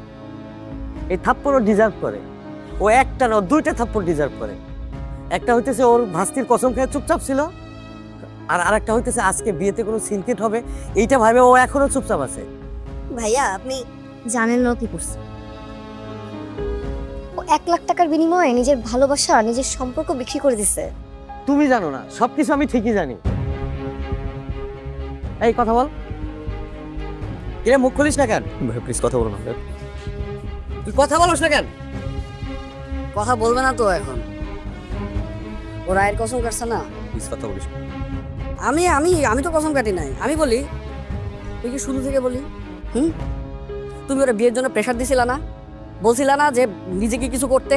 এই থাপ্পড়ও ডিজার্ভ করে। ও একটা না, দুইটা থাপ্পড় ডিজার্ভ করে। একটা হইতেছে ওর ভাস্তির কসম খেয়ে চুপচাপ ছিল, আর আরেকটা হইতেছে আজকে বিয়েতে কোনো সিনকেট হবে এইটা ভাবে ও এখনো চুপচাপ আছে। ভাইয়া আপনি জানেন না কি করছে? ও 1 লাখ টাকার বিনিময়ে নিজের ভালোবাসা, নিজের সম্পর্ক বিক্রি করে দিছে। তুমি জানো না, সবকিছু আমি ঠিকই জানি। এই কথা বল, কিরে মুখ খুলিস না কেন? ভাই প্লিজ কথা বলো না। তুই কথা বলিস না কেন? কথা বলবে না তো এখন? ও রায়ের কসম কাটছে না। প্লিজ কথা বলিস না। আমি আমি আমি তো কসম কাটি নাই। আমি বলি, তুই কি শুরু থেকে বলি? তুমি ওরা বিয়ের জন্য প্রেশার দিছিলা না? বলছিলা না যে নিজেকে কিছু করতে?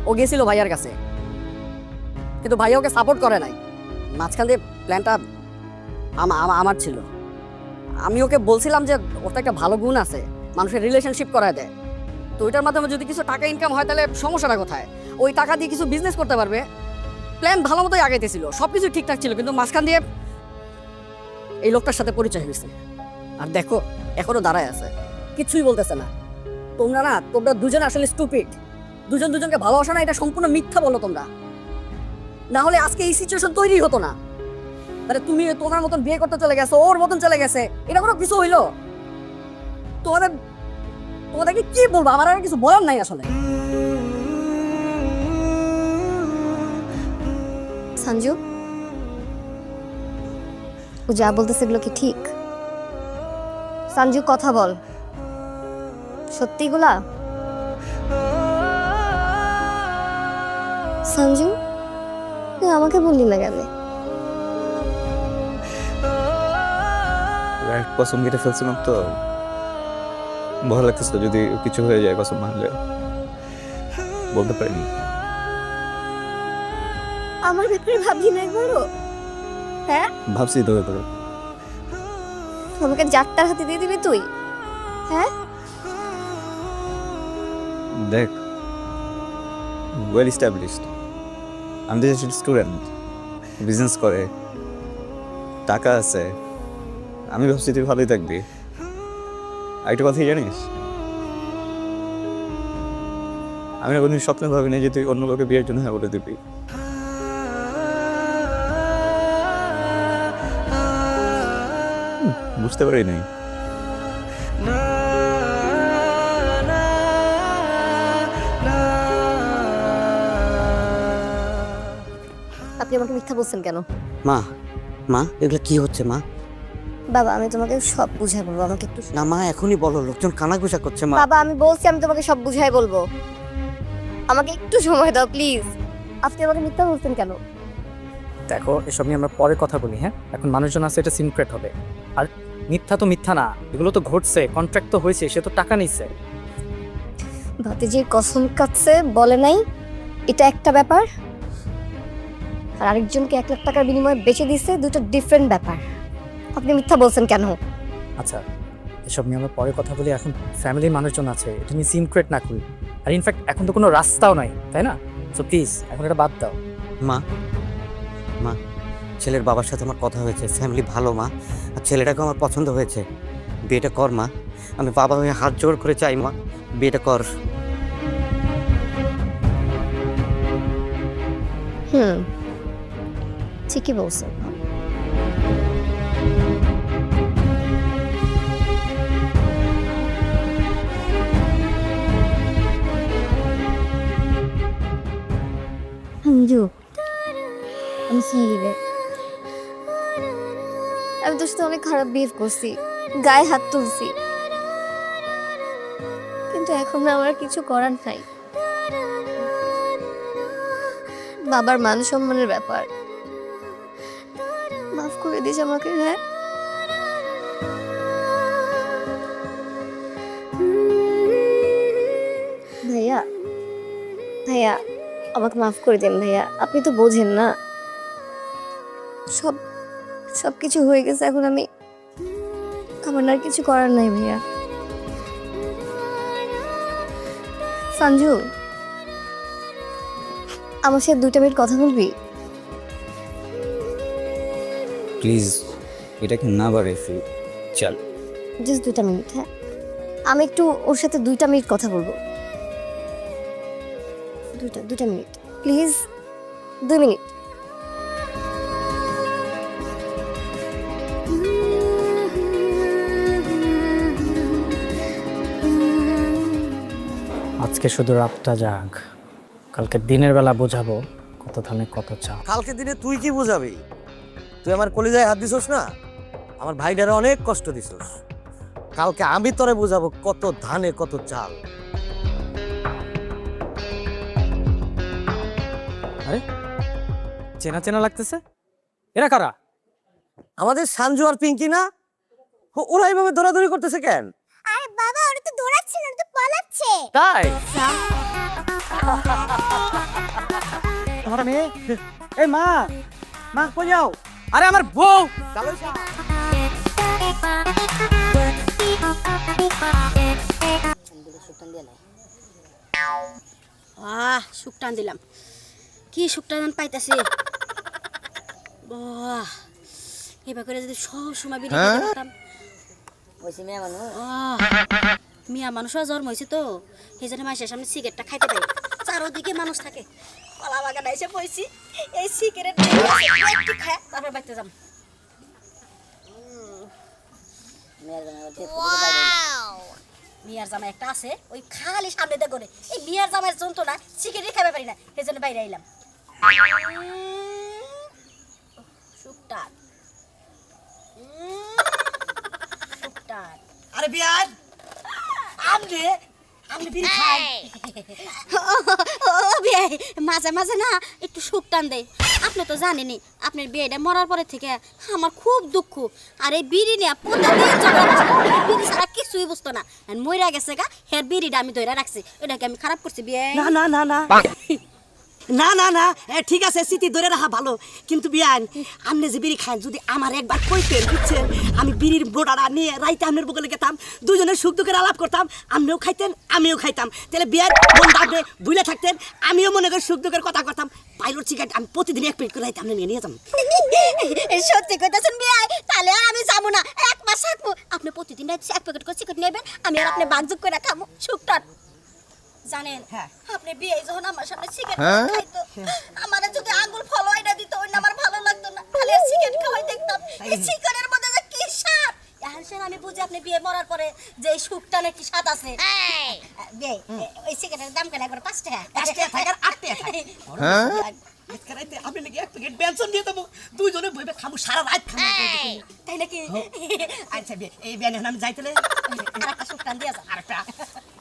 ও গেছিল ভাইয়ার কাছে, কিন্তু ভাইয়া ওকে সাপোর্ট করে নাই। মাঝখান দিয়ে প্ল্যানটা আমার ছিল। আমি ওকে বলছিলাম যে ওর তো একটা ভালো গুণ আছে, মানুষের রিলেশনশিপ করায় দেয়। তো ওইটার মাধ্যমে যদি কিছু টাকা ইনকাম হয় তাহলে সমস্যাটা কোথায়? ওই টাকা দিয়ে কিছু বিজনেস করতে পারবে। প্ল্যান ভালো মতোই আগাইতেছিল, সব কিছু ঠিকঠাক ছিল, কিন্তু মাঝখান দিয়ে এই লোকটার সাথে পরিচয় হয়েছে। আর দেখো এখনো দাঁড়ায় আছে, কিছুই বলতেছে না। তোমরা দুজন আসলে স্টুপিড। দুজন দুজনকে ভালোবাসা না, এটা সম্পূর্ণ মিথ্যা বলো তোমরা। না হলে আজকে এই সিচুয়েশন তৈরি হতো না। আরে তুমি তোমার মতন বিয়ে করতে চলে গেছো, ওর মতন চলে গেছে, এটা কোনো কিছু হইলো? তোমাদেরকে কি বলবো, আমার আর কিছু বলার নাই আসলে। সঞ্জু, ও যা বলতেছে এগুলো কি ঠিক? সঞ্জু কথা বল, সত্যিগুলা? সঞ্জু আমাকে বললি না কেন? কসম কেটে ফেলছিলাম তো, ভয় লাগতেছিল যদি কিছু হয়ে যায় কসম ভাঙলে, বলতে পারিনি। আমার ব্যাপারে ভাবলি না একবারও? হ্যাঁ, ভাবছি তো ব্যাপারে। আমাকে যাত্রার হাতে দিয়ে দিবি তুই? হ্যাঁ, দেখ, ওয়েল এস্টাবলিশড, আমি তো স্টুডেন্ট, বিজনেস করে, টাকা আছে, আমি ভাবছি তুই ভালোই থাকবি। আরেকটা কথা কি জানিস, আমি কোনো স্বপ্নে ভাবিনি যে তুই অন্য লোকে বিয়ের জন্য হ্যাঁ বলে দিবি। বুঝতে পারি নাই। আপনি আমাকে মিথ্যা বলছেন কেন? মা, মা এগুলো কি হচ্ছে মা? বাবা, আমি তোমাকে সব বুঝাই বলবো, আমাকে একটু না মা, এখনই বলো, লোকজন কানাঘুষা করছে মা। বাবা, আমি বলছি আমি তোমাকে সব বুঝাই বলবো, আমাকে একটু সময় দাও প্লিজ। আপনি আমাকে মিথ্যা বলছেন কেন? দেখো, এসব নিয়ে আমরা পরে কথা বলি, হ্যাঁ? এখন মানুষজন আছে, এটা সিনক্রেট হবে। আর মিথ্যা তো মিথ্যা না, এগুলো তো ঘটছে, কন্ট্রাক্ট তো হয়েছে, সে তো টাকা নিচ্ছে। ভাতিজির কসম কাটছে বলে নাই, এটা একটা ব্যাপার, আর আরেকজনকে 1 লাখ টাকার বিনিময়ে বেচে দিচ্ছে, দুটো ডিফারেন্ট ব্যাপার। আপনি মিথ্যা বলছেন কেন? আচ্ছা, এসব নিয়ে আমরা পরে কথা বলি, এখন ফ্যামিলির মানুষজন আছে, এটা নিয়ে সিনক্রেট না করি। আর ইনফ্যাক্ট এখন তো কোনো রাস্তাও নাই, তাই না? সো প্লিজ এখন এটা বাদ দাও। মা, মা, ছেলের বাবার সাথে আমার কথা হয়েছে, ফ্যামিলি ভালো মা, আর ছেলেটাকে আমার পছন্দ হয়েছে, বিয়েটা কর মা। আমি বাবা হয়ে হাত জোড় করে চাই মা, বিয়েটা কর। ঠিকই বলছেন। সঞ্জু, আমি সরি রে, আমি তোর সাথে অনেক খারাপ বিহেভ করছি, গায়ে হাত তুলছি, কিন্তু এখন আমার কিছু করার নাই। বাবার মান সম্মানের ব্যাপার, মাফ করে দিস আমাকে। হ্যাঁ, ভাইয়া, ভাইয়া আমাকে মাফ করে দেন ভাইয়া, আপনি তো বোঝেন না, সব সব কিছু হয়ে গেছে, এখন আমি আমার আর কিছু করার নাই ভাইয়া। সঞ্জু, আমার সাথে 2 মিনিট কথা বলবি? প্লিজ, এটা কি না বাড়ে ফি, চল। Just 2 minute. হ্যাঁ, আমি একটু ওর সাথে 2 মিনিট কথা বলবো। 2 মিনিট প্লিজ, 2 মিনিট। আজকে শুধু রাতটা যাক, কালকে দিনের বেলা বোঝাবো কত ধানে কত চাল। কালকে দিনে তুই কি বুঝাবি? তুই আমার কলিজায় হাত দিছস না, আমার ভাইটারে অনেক কষ্ট দিছস, কালকে আমি তোরে বুঝাবো কত ধানে কত চাল। আরে চেনা চেনা লাগতেছে, এরা কারা? আমাদের সানজু আর পিঙ্কি না? ওরা এইভাবে দৌড়াদৌড়ি করতেছে কেন? আরে বাবা, ওরা তো দৌড়াচ্ছে না, ওরা তো পালাচ্ছে। তাই আমার মেয়ে, এই মা, মা কই যাও? আরে আমার বউ। সুখ টান দিলাম, কি সুখ টান পাইতেছি। এবার করে যদি সব সময় বিড়ি খেতে পারতাম। মিয়া মানুষও জন্ম হয়েছে তো, এই জন্য মাসের সামনে সিগারেটটা খাইতে পারি, চারোদিকে মানুষ থাকে। কলা বাগান এসে পড়ছি, এই সিগারেট একটু খায় তারপর বাইতে যাম। মিয়ার জামা একটা আছে, ওই খালি সামনে দিয়ে করে, এই মিয়ার জামার যন্ত্রণা সিগারেট খাইতে পারি না, এই জন্য বাইরে আইলাম। সুখটান সুখটান, আরে বিয়ার আমরে আমরে বিড়ি খাই। ও বিয়াই মাঝে মাঝে না একটু সুখ টান দেয়। আপনি তো জানেনই আপনার বিয়েটা মরার পরে থেকে আমার খুব দুঃখ আর এই বিড়ি নিয়ে প্রতিদিন ঝগড়া করছে। এই বিড়ি ছাড়া কিছুই বুঝতো না আর মইরা গেছে গা হের বিড়িটা আমি ধরে রাখছি এটাকে আমি খারাপ করছি বিয়ে না না না না না না না ঠিক আছে স্মৃতি ধরে রাখা ভালো কিন্তু বিয়ান আপনি যে বিড়ি খান যদি আমার একবার কইতেন বুঝছেন আমি বিড়ির বোটাটা নিয়ে রাইতে আপনার বগলে গেতাম দুজনের সুখ দুঃখের আলাপ করতাম আপনিও খাইতেন আমিও খাইতাম তাহলে বিয়ার মনটা আপনি ভুলে থাকতেন আমিও মনে করি সুখ দুঃখের কথা করতাম পাইলট সিগারেট আমি প্রতিদিন এক প্লেট করে রাইতে আপনি নিয়ে যাম সত্যি কইতাছেন বিয়ে তাহলে আর আমি যাবো না এক মাস থাকবো আপনি প্রতিদিন রাইতে এক প্যাকেট করে সিগারেট নেবেন আমি আর আপনি বাগযোগ করে খাবো সুখটা জানেন হ্যাঁ। আপনি বিয়ে যখন আমার সামনে সিগারেট খাইতো আমারে যদি আঙ্গুল ফলোয়াইটা দিত ওই না আমার ভালো লাগতো না খালি সিগারেট খাওয়াই দেখতাম এই সিগারেটের মধ্যে যে কি স্বাদ এখন শুন আমি বুঝি আপনি বিয়ে মরার পরে যে এই সুখটা নাকি স্বাদ আছে বিয়ে ওই সিগারেটের দাম কেন একবার 5 টাকা 5 টাকা থাকার 8 টাকা থাকে আজকে রাইতে আপনি নাকি এক প্যাকেট বেনসন দিয়ে দেবো দুইজনে বইবে খাবো সারা রাত খাবো তাই নাকি আচ্ছা বিয়ে এই বিয়ানে আমি যাইতেলে আরেকটা সুখটা দিয়ে যা আরেকটা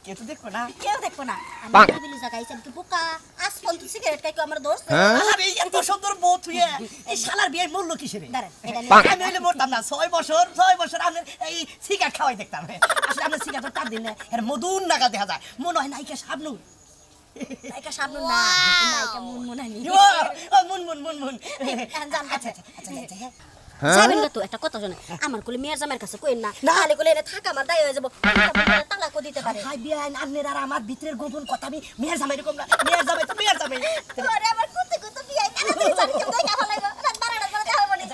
কেউ তো দেখবো না কেউ দেখবো না আমি বিলি জায়গায় আইছি তুই বোকা আজ পর্যন্ত সিগারেট খাই আমার দোস্ত আরে এত সুন্দর বউ তুই এই শালার বিয়ের মূল্য কিসের দাঁড়ান এটা নিয়ে আমি হইলে মরতাম না 6 বছর আমি এই সিগারেট খাওয়াই দেখতাম আসলে আমরা সিগারেট তার দিন না এর মধুর নাগা দেখা যায় মনে হয় নাইকা সাবনু নায়িকা সামনে না নায়িকা মুনমুনানি মুন আচ্ছা যাবেন না তো একটা কথা শোনে আমার কোলে মেয়ের জামাইয়ের কাছে কইন না তাহলে কোলে এনে থাকা আমার দায় হয়ে যাবো তালাকও দিতে পারে হাই বিয়ান আন্নের আর আমার ভিতরের গোপন কথা আমি মেয়ের জামাই এরকম না মেয়ের জামাই তো মেয়ের জামাই আরে আমার কুতে কুতে বিয়ে কেন তুই জানি কেউ দেখা ভালো লাগে রাত 12টা পরে দেখা হবে না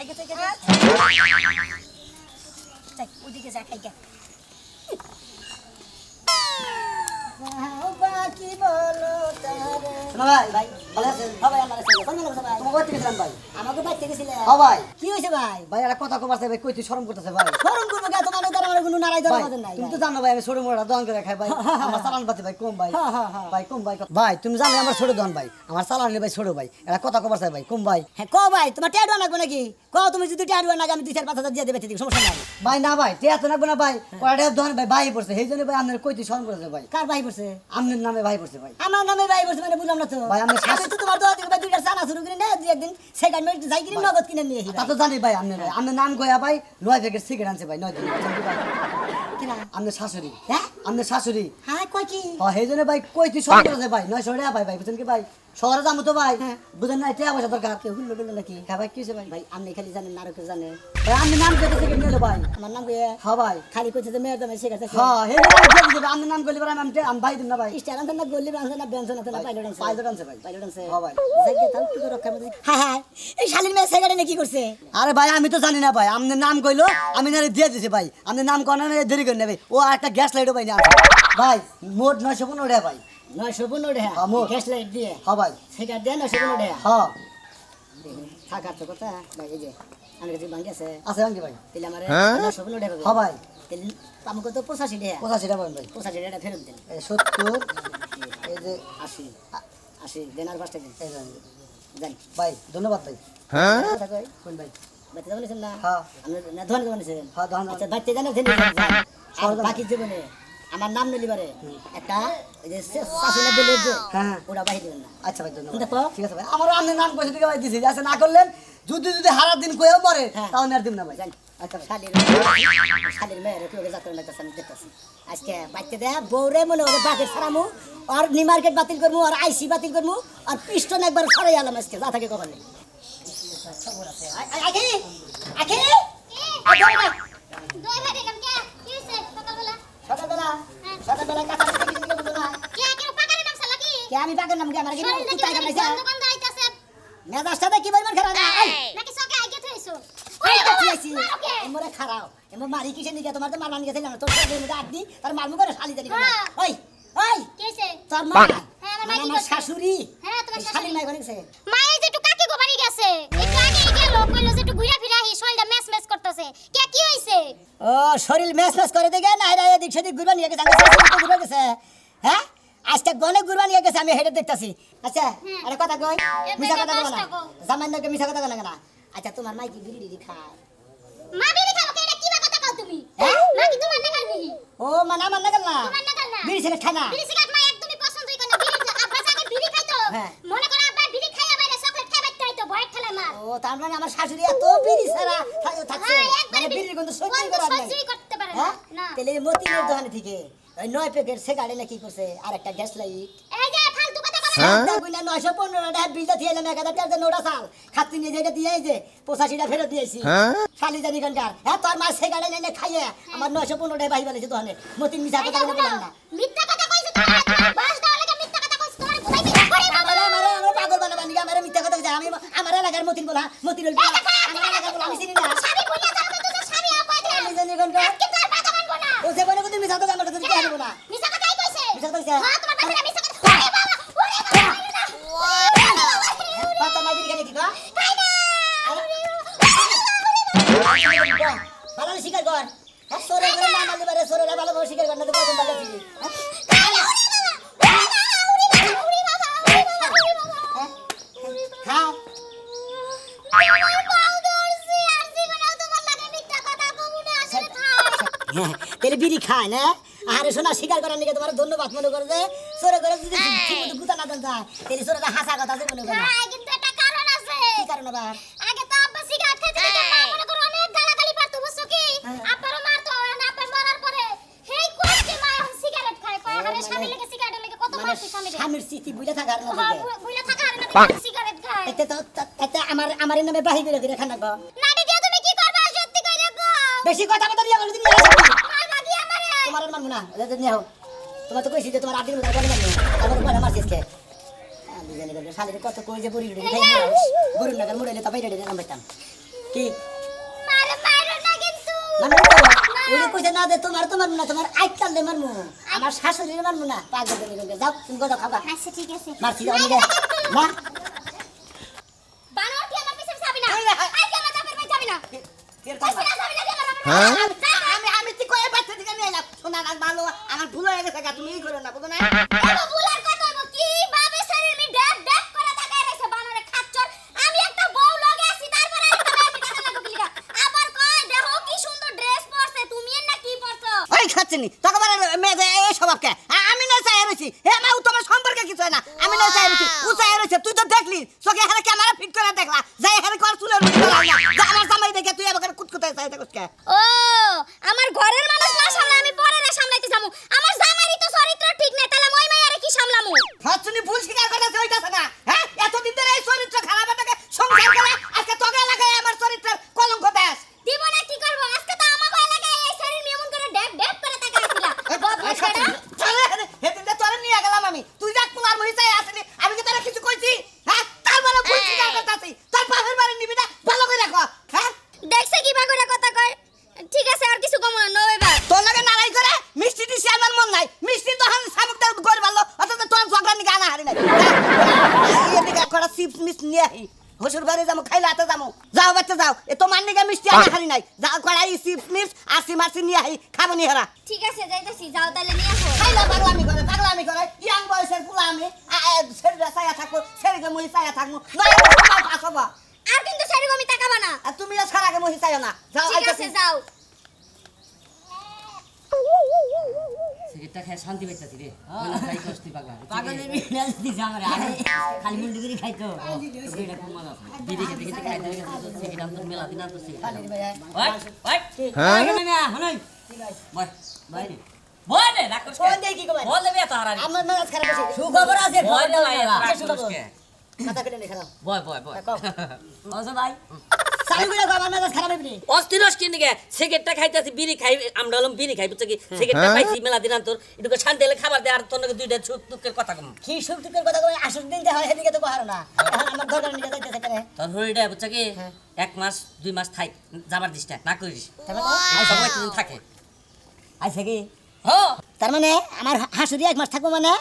যাই ওদিকে যা খাই গা বাকি বলো তারে ভাই ভালো আছেন ভাই আমার কাছে কোন লোক ভাই তোমাকে কইতে গেছিলাম ভাই আমাকে বাইতে গেছিলে হ্যাঁ ভাই কি হইছে ভাই ভাই একটা কথা কবার চাই ভাই কই তুই শরম করতেছে ভাই ফরম করবে কে তোমার দ্বারা আমার কোনো নারাই ভাই, ধরা নাই তুমি তো জানো ভাই আমি ছোট মোড়া দোকান করে খাই ভাই আমার চালান পাতি ভাই কম ভাই ভাই কম ভাই ভাই তুমি জানো আমার ছোট দোকান ভাই আমার চালান ভাই ছোট ভাই এটা কথা কবার চাই ভাই কম ভাই হ্যাঁ কও ভাই তোমার ট্যাডু আনবো নাকি কও তুমি যদি ট্যাডু আনগে আমি 2-4-5 দিয়ে দেবে ঠিক সমস্যা নাই ভাই না ভাই তে এত না ভাই কয়টা দোকান ভাই ভাই পড়ছে সেই জন্য ভাই আপনার কই তুই শরম করতেছে ভাই কার ভাই পড়ছে আপনার নামে ভাই পড়ছে ভাই আমার নামে ভাই পড়ছে মানে বুঝলাম না তো ভাই, আমি আমি তো তোমার দোয়া থেকে ভাই 2টা চানা শুরু করে না দুই একদিন সেকেন্ড মিনিট যাই কিনে নগদ কিনে নিয়ে আসি তা তো জানি ভাই আপনার ভাই আপনার নাম কইয়া ভাই 9 প্যাকেট সিগারেট আনছে ভাই 9 দিন কিনা আপনার শাশুড়ি হ্যাঁ আপনার শাশুড়ি হ্যাঁ কই কি হ্যাঁ সেই জন্য ভাই কই তুই শরম করতেছে ভাই 900 টাকা ভাই ভাই বুঝছেন কি ভাই শহরে যাবো তো ভাই বুঝেন না টাকা পয়সা দরকার কেউ হুল্লো ডুল্লো নাকি হ্যাঁ ভাই কিছে ভাই ভাই আপনি খালি জানেন না আর কেউ জানে ভাই আপনি নাম কইতে সিগারেট নিলো ভাই আমার নাম কি হ্যাঁ ভাই খালি কইছে যে মেয়ের দামে শিখাতে হ্যাঁ হে আপনার নাম কইলে আমি ভাই দিন না ভাই স্টার আনতে না গল্লি আনতে না বেঞ্চন আনতে না পাইলট আনতে পাইলট আনছে ভাই পাইলট আনছে হ্যাঁ ভাই যাকে তাও কি রক্ষা মধ্যে হ্যাঁ হ্যাঁ এই শালির মেয়ে সিগারেট কি করছে আরে ভাই আমি তো জানি না ভাই আপনার নাম কইলো আমি না দিয়ে দিছি ভাই আপনার নাম কোন না দেরি করে নেবে ও একটা গ্যাস লাইটও ভাই না ভাই মোট 915 টাকা ভাই 915 টাকা হ্যাঁ, মোট। গ্যাস লাইট দিয়ে হ্যাঁ ভাই সিগারেট দিয়ে 915 টাকা হ্যাঁ থাকার তো কথা ভাই এই যে আমার কাছে বাঙ্গি আছে আছে আঙ্কি ভাই তাহলে আমার 915 টাকা হ্যাঁ ভাই তাহলে আমাকে তো 85 টাকা 85 টাকা ভাই 85 টাকা ফেরত দেন এই 70 এই যে 80 দেন আর 5 টাকা এই যে, দেন ভাই ধন্যবাদ ভাই কথা কই কোন ভাই বাচ্চা জানেন না হ্যাঁ। আপনি না ধন জানেন হ্যাঁ, ধন। আচ্ছা বাচ্চা জানেন আর বাকি জীবনে আমার নাম নিলি পারে একটা এই যে শাশুড়ি বলে যে হ্যাঁ। ওটা বাহি দিবেন না আচ্ছা ভাই ধন্যবাদ দেখো। ঠিক আছে ভাই আমারও আপনার নাম কইছে ঠিক ভাই দিছি আচ্ছা না করলেন যদি হারা দিন কইও পরে হ্যাঁ। তাও আর দিন না ভাই জান আচ্ছা ভাই শালির মেয়ের কেউ যাত্রা লাগতেছে আমি দেখতেছি আজকে বাচ্চা দেয়া বউরে মনে হবে বাপের ছাড়ামু আর নি মার্কেট বাতিল করবো আর আইসি বাতিল করবো আর পিস্টন একবার ছড়াই আলাম আজকে যা থাকে কখন নেই আগে আগে দুই ভাই দেখলাম কে কি হইছে সকালবেলা সকালবেলা সকালবেলা কাঁচা কিছু বুঝলো না কে কেউ পাকারে নাম সালা কি কে আমি পাগল নাম কে আমার কি শরীর নাকি কুত্তা কামড়াইছে গন্ধ গন্ধ আইতাছে মেজাজটা কি বলবেন খারাপ না নাকি সকে আইগে থইছো ওই কাছে আইছি ওকে এমরে খারাপ এমর মারি কিসে নিকে তোমার তো মারমান গেছিল না তোর সাথে মধ্যে আপনি তার মারমু করে শালি জানি হ্যাঁ। ওই ওই কি হইছে তোর মা হ্যাঁ, আমার মা কি আমার করছে? শাশুড়ি হ্যাঁ, তোমার এই শাশুড়ি। শালি নাই গনিছে মায়ে যে একটু কাকে গোবারি গেছে একটু আগে গেল কইলো যে একটু ঘুরা ফিরা হি শরীরটা মেস মেস করতেছে কে কি হইছে ও শরীর মেস মেস করে দেখে না এরা এদিক সেদিক ঘুরবা নিয়ে গেছে আমি শাশুড়ি তো ঘুরবা গেছে হ্যাঁ আজকে গনে ঘুরবা নিয়ে গেছে আমি হেডে দেখতাছি আচ্ছা আরে কথা কই মিছা কথা বলো না জামাইন্দাকে মিছা কথা বলো না আচ্ছা তোমার মাই কি বিড়ি দিদি খায় মা বিড়ি খাবো কে এটা কি বা কথা কও তুমি হ্যাঁ? মা কি তোমার নাগাল নিহি ও মানা মান্না গেল না তোমার নাগাল না বিড়ি ছেলে খায় না বিড়ি সিগারেট মা একদমই পছন্দই করে না বিড়ি আব্বা আগে বিড়ি খাইতো হ্যাঁ। মনে করো আব্বা বিড়ি খাইয়া বাইরে চকলেট খাই বাইতে হইতো ভয়ের ঠেলা তার মানে আমার শাশুড়ি এত বিড়ি ছাড়া থাকছে মানে বিড়ির গন্ধ সহ্য করা যায় সহ্যই করতে পারে না হ্যাঁ না তাহলে মতিনের দোকানে থেকে ওই 9 প্যাকেট সিগারেট এনে কি করছে আর একটা গ্যাস লাইট এই যে ফালতু কথা বলে সাতটা গুনা 915 টাকা বিলটা দিয়ে এলাম 1000 টাকা নোটা চাল খাতি নিয়ে যেটা দিয়ে এই যে 85 টাকা ফেরত দিয়েছি শালি জানি কানকার হ্যাঁ তোর মা সিগারেট এনে খাইয়ে আমার 915 টাকা বাই বলেছে দোকানে মতিন মিছা কথা বলে বললাম না মিথ্যা কথা কইছো তুমি বাস দাও লাগে মিথ্যা কথা কইছো তোমার বুঝাইতে করে আমার পাগল বানাবানি আমার মিথ্যা কথা কইছে আমি আমার এলাকার মতিন বলা মতিন বলবি আমার এলাকার বলা আমি চিনি না স্বামী বইলা যাও তো তোর স্বামী আও কই দিলাম আমি জানি কানকার কিন্তু আর কথা মানবো না ও যে বলে কিন্তু মিছা কথা আমার কাছে কি আনবো না মিথ্যা কথাই কইছে মিছা কথা কইছে হ্যাঁ তোমার কাছে মিথ্যা কথা ওরে বাবা পাতা না দিকে কি গো খাই না ভালো শিকার কর হ্যাঁ সরে করে না মারলে পারে সরে ভালো ভালো শিকার কর না তো কত বাজা ছিল হ্যাঁ তেলে বিড়ি খায় না আরে সোনা শিকার করার নিকে তোমার ধন্যবাদ মনে করে যে সরে করে যদি ঠিকমতো গুতা না দেন যায় তাহলে সরে হাসা কথা যে মনে করে কিন্তু একটা কারণ আছে কি কারণ আবার আগে তো আব্বা সিগারেট খেতে দিতে মা মনে করো অনেক গালাগালি পারতো বুঝছো কি আব্বারও মারতো না আব্বা মারার পরে হেই কোয়াতে মা এখন সিগারেট খায় কয় আরে স্বামী লেগে সিগারেট লেগে কত মারছে স্বামী রে স্বামীর স্মৃতি বুঝে থাকার না বুইলা থাকা আর না সিগারেট খায় এতে তো এতে আমার নামে বাহি করে দিয়ে খানা গো নাডি দিয়া তুমি কি করবা সত্যি কইরে গো বেশি কথা বলতে দিয়া বলে দিন মারবা কি আমারে তোমার আর মানবো না এটা নিয়ে হোক তোমার তো কইছি যে তোমার আদিন মতো বলে মানবো আবার বলে মারছিস কে আমি জানি বলে শালির কত কই যে বুড়ি বুড়ি খাই গরু নাগার মুড়াইলে তা বাইরে নাম বাইতাম কি মারে মারো না কিন্তু মানবো ওই কইছে না যে তোমার না তোমার আইকাল দে মারমু আমার শাশুড়ির মারমু না পাগল দে যাও তুমি কথা খাবা আচ্ছা ঠিক আছে মারছি যাও নিগে না বানর কি আমার পিছনে যাবি না আজকে আমার বাপের বাড়ি যাবি না কের কথা যাবি না আমার আমি ঠিক কই বাচ্চা দিকে নিয়ে এলাম শোনা না ভালো আমার ভুল হয়ে গেছে তুমি এই করো না বুঝো না এলো বুলার কথা বল কি বাবে শরীর মি ড্যাপ ড্যাপ করে তাকায় রইছে বানরে খাচ্চর আমি একটা বউ লগে আছি তারপরে একটা আমি টাকা লাগো কিলিকা আবার কয় দেখো কি সুন্দর ড্রেস পরছে তুমি এর না কি পরছো ওই খাচ্ছিনি তখন মেয়ে এই স্বভাবকে আমি না চাই রয়েছি হে মা তোমার সম্পর্কে কিছু হয় না আমি না চাই রয়েছি ও চাই রয়েছে তুই তো দেখলি তোকে এখানে ক্যামেরা ফিট করে দেখলা যাই এখানে কর চুলের মুড়ি করা না যা আমার জামাই দেখে তুই আমাকে কুতকুতায় চাই দেখছ কে ও আমার ঘরের মানুষ না সামলা আমি পরে না সামলাইতে যামু আমার জামাইরই তো চরিত্র ঠিক নাই তাহলে মই মাইয়ারে কি সামলামু খাচ্ছিনি ভুল স্বীকার করতেছে ওইটাছে না হ্যাঁ এতদিন ধরে এই চরিত্র খারাপ এটাকে সংসার করে আজকে তোকে এলাকায় আমার চরিত্রের কলঙ্ক দেশ দিব না কি করব আজকে তো আমার এলাকায় এই শরীর মি এমন করে ড্যাপ ড্যাপ করে তাকাইছিলা বদমাশ করে হেদিনটা তোরে নিয়ে গেলাম আমি তুই যাক পোলার মহি চাই আসলি আমি কি তোরা কিছু কইছি হ্যাঁ তারপরে ভুল স্বীকার করতেছি তোর পাশের বাড়ি নিবি না ভালো করে রাখো হ্যাঁ দেখছে কি বাগুড়া কথা কয় ঠিক আছে আর কিছু কম না নো এবার তোর লগে নারাই করে মিষ্টি দিছি আমার মন নাই মিষ্টি তো হান সামুকটা করে ভালো অথচ তোর ঝগড়া নিয়ে গানা হারি নাই এদিকে করা চিপস মিস নিয়ে আহি হসুর বাড়ি যাবো খাইলে হাতে যাবো যাও বাচ্চা যাও এ তো মান্নিকে মিষ্টি আনা হারি নাই যাও করা এই চিপস মিস আসি মাসি নিয়ে আহি খাবো নি হারা ঠিক আছে যাইতাছি যাও তাহলে নিয়ে আসো খাইলে পাগলামি করে ইয়াং বয়সের পুলা আমি ছেড়ে চাইয়া থাকবো ছেড়ে মহি চাইয়া থাকবো পাস হবো আর কিন্তু শাড়ি আমি তাকাবা না আর তুমি ছাড়াকে মহি চাইও না যাও ঠিক আছে যাও সিগারেটটা খেয়ে শান্তি পাইতাছি রে না খাই কষ্টি পাগলা পাগলের মিরাজ দিছে আমারে আরে খালি মুন্ডুগিরি খাইতো এটা খুব মজা বিড়ি খেতে খেতে খাইতে গেছে সিগারেট আম তো মেলা দিন আম তো সিগারেট ওই ওই হ্যাঁ না হলাই বয় বয় বয় রে রাখছ ফোন দেই কি কবে বল দেবে তো হারানি আমার মেজাজ খারাপ আছে সুখবর আছে বয় না ভাই মাথা কেটে নে খারাপ বয় বয় বয় ওসো ভাই সাইগুলা গো আমার মেজাজ খারাপ হইবনি অস্থিরস কিনে গে সিগারেটটা খাইতাছি বিড়ি খাই আমরা হলাম বিড়ি খাই বুঝছ কি সিগারেটটা পাইছি মেলা দিন তোর একটু শান্তি হলে খাবার দে আর তোর নাকি দুইটা সুখ দুঃখের কথা কম কি সুখ দুঃখের কথা কই আসল দিন দে হয় এদিকে তো কহারো না এখন আমার দরকার নিয়ে যাইতেছে কেন তোর হরিটা বুঝছ কি 1 মাস 2 মাস থাই যাবার দিস না করিস তারপরে এই সময় তুই থাকে আইছে কি হো তার মানে আমার হাসুরি 1 মাস থাকবো মানে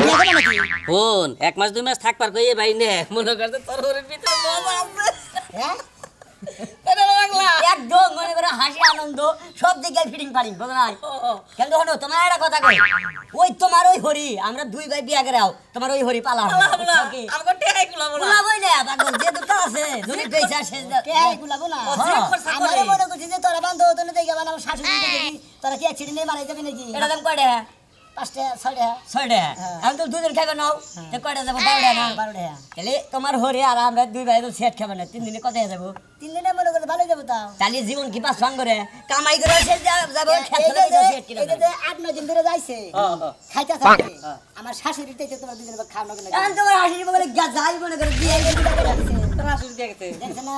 বিয়া করবো নাকি ফোন 1 মাস 2 মাস থাকবার কই ভাই নে মনে করতে তোর হরির ভিতরে মজা আছে হ্যাঁ কেন লাগলা একদম মনে করে হাসি আনন্দ সব দিকে ফিটিং পারি বুঝো না কেন হলো তোমার একটা কথা কই ওই তোমার ওই হরি আমরা দুই ভাই বিয়া করে আও তোমার ওই হরি পালা আমাকে টেকাই গুলা বলা গুলাবই না পাগল যে দুটো আছে যদি পয়সা শেষ কে গুলাবো না আমার মনে করছি যে তোরা বান্ধব তো দেখে বানাবো শাশুড়ি দেখি তোরা কি অ্যাক্সিডেন্টে মারা যাবে নাকি এটা দাম কয়টা 5 টাকা 6 টাকা 6 টাকা এখন তো দুজন খাইবে নাও তো কয়টা যাবো 12 টাকা না 12 টাকা তাহলে তোমার হরি আর আমরা দুই ভাই তো সেট খাবে না 3 দিনে কত হয়ে যাবো 3 দিনে মনে করে ভালো যাবো তাও তাহলে জীবন কি পাস ফাং করে কামাই করে সে যাবো খেতে সেট কিনা এই যে 8-9 দিন ধরে যাইছে খাইতে থাকে আমার শাশুড়িতে তোমার দুজনে খাওয়া না এখন তোমার হাসির বলে যাই মনে করে দিয়ে তোর হাসির দিয়ে গেছে দেখছ না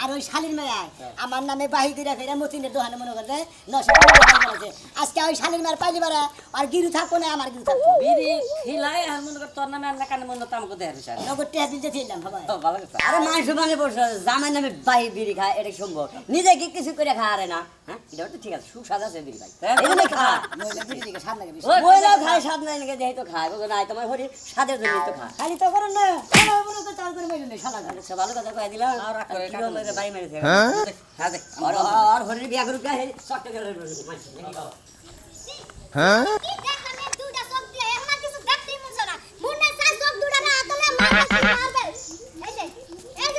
আর ওই শালির মেয়া আমার নামে বাহি করে ফেরা মতিনের দোকানে মনে করে 900 টাকা আজকে ওই শালির মেয়ার পাইলি বারা আর গিরু থাকবো না আমার গিরু থাকবো বিড়ি খিলাই আর মনে কর তোর নামে আর না কানে মনে তামকো দেয় স্যার নগদ টাকা দিতে ছিলাম সবাই ভালো কথা আরে মানুষ মানে বসে জামাই নামে বাই বিড়ি খায় এটা সম্ভব নিজে কি কিছু করে খায় না হ্যাঁ এটা তো ঠিক আছে সুস্বাদ আছে বিড়ি খাই এগুলো খা মহিলা দিদি দিকে সাত লাগে বেশি মহিলা খায় স্বাদ নাই নাকি যেহেতু খায় বুঝো নাই তোমার হরি স্বাদের জন্য তো খায় খালি তো করো না খালি মনে করে চাল করে মেরে শালা আচ্ছা ভালো কথা কয়ে দিলাম আর রাগ করে কাটো মেরে বাই মেরেছে হ্যাঁ দেখ আর হরির বিয়া করুক হে চট্ট করে দেখ আমি দুটা সব দিয়ে আমার কিছু দেখতেই মন না মুন্না সার সব দুটা না আতলে মারবে এই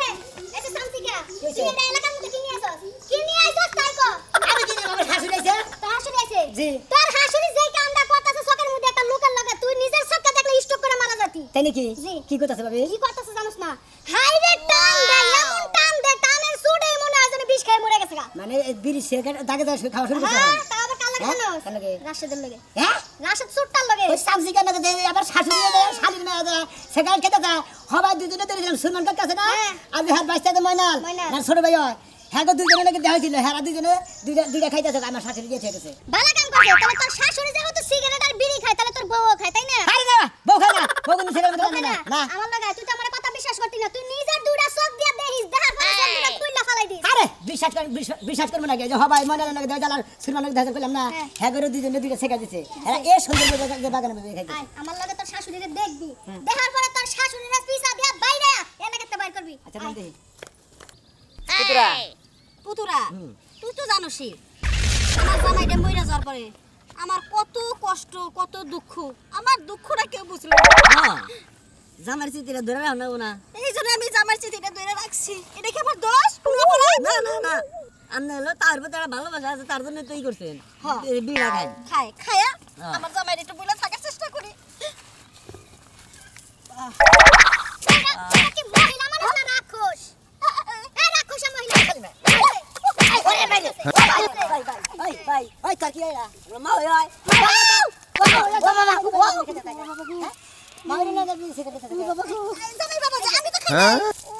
যে সামসিকা তুই এটা এলাকার মধ্যে কি নিয়ে আসছ তাই কো আমি কি আমার শাশুড়ি আছে তোর হাসুরি আছে জি। তোর হাসুরি যেই কামটা করতেছে চোখের মধ্যে একটা লোকের লাগে তুই নিজের চোখে দেখলে স্টক করে মারা যাতি তাই নাকি জি। কি করতেছে ভাবি কি করতেছে জানোস না হাই রে টান দে এমন টান দে টানের সুডেই মনে হয় যেন বিষ খেয়ে মরে গেছে গা মানে বিড়ি সিগারেট দাগে দাগে খাওয়া শুরু করছে হ্যাঁ তা আবার কালা হ্যাঁ? কেন কার লাগে? রাশেদের লাগে হ্যাঁ রাশেদ সুটটার লাগে ওই সামসি কেন দে আবার শাশুড়ি দে শালির মেয়ে দে সিগারেট খেতে দে হবাই দুজনে ধরেছিলাম সুরমান কার কাছে না হ্যাঁ। আর হাত বাইতে ময়নাল ময়নাল। না ছোট ভাই হয় হ্যাঁ গো দুজনে নাকি দেওয়া হয়েছিল হ্যাঁ দুজনে দুইটা খাইতেছে আমার শাশুড়ি দিয়ে ছেড়েছে ভালো কাম করছে তাহলে তোর শাশুড়ি যেহেতু সিগারেট আর বিড়ি খায় তাহলে তোর বউও খায় তাই না আরে না বউ খায় না বউ কিন্তু সিগারেট বউ খায় খায় না না না আমার লাগে তুই তো আমার কথা বিশ্বাস করতি না তুই নিজের দুইটা চোখ দিয়ে দেখিস দেখার পরে চোখ দুইটা তুইলা ফালাই দিস আরে বিশ্বাস করবো না যে হবাই ময়নাল নাকি দেওয়া জালার সুরমান নাকি দেখা করলাম না হ্যাঁ। হ্যাঁ করে দুজনে দুইটা শেখা দিছে হ্যাঁ এ সুন্দর বাগানে খাইছে আয় আমার লাগে তোর শাশুড়িরে দেখবি দেখার পরে তোর শাশুড়িরে পিছা দিয়া বাইরে এলাকাতে বাইর করবি আচ্ছা বলতে পুতুরা পুতুরা তুই তো জানোসই আমার জামাইটা মইরা যাওয়ার পরে আমার কত কষ্ট কত দুঃখ আমার দুঃখটা কেউ বুঝলো না। জামার চিঠিটা ধরে রাখো না না এই জন্য আমি জামার চিঠিটা ধরে রাখছি এটা কি আমার দোষ কোনো অপরাধ না না না আপনি হলো তার প্রতি একটা ভালোবাসা আছে তার জন্য তুই করছেন বিড়া খাই খায়া আমার জামাইটা একটু বলে থাকার চেষ্টা করি এটা কি মহিলা মানুষ না রাক্ষস এই রাক্ষস মহিলা ওরে বাইরে ওই কার কি আইলা মা ওই হয় মাইরে না যাবি সিগারেট খাইতে জামাই বাবা যে আমি তো খাই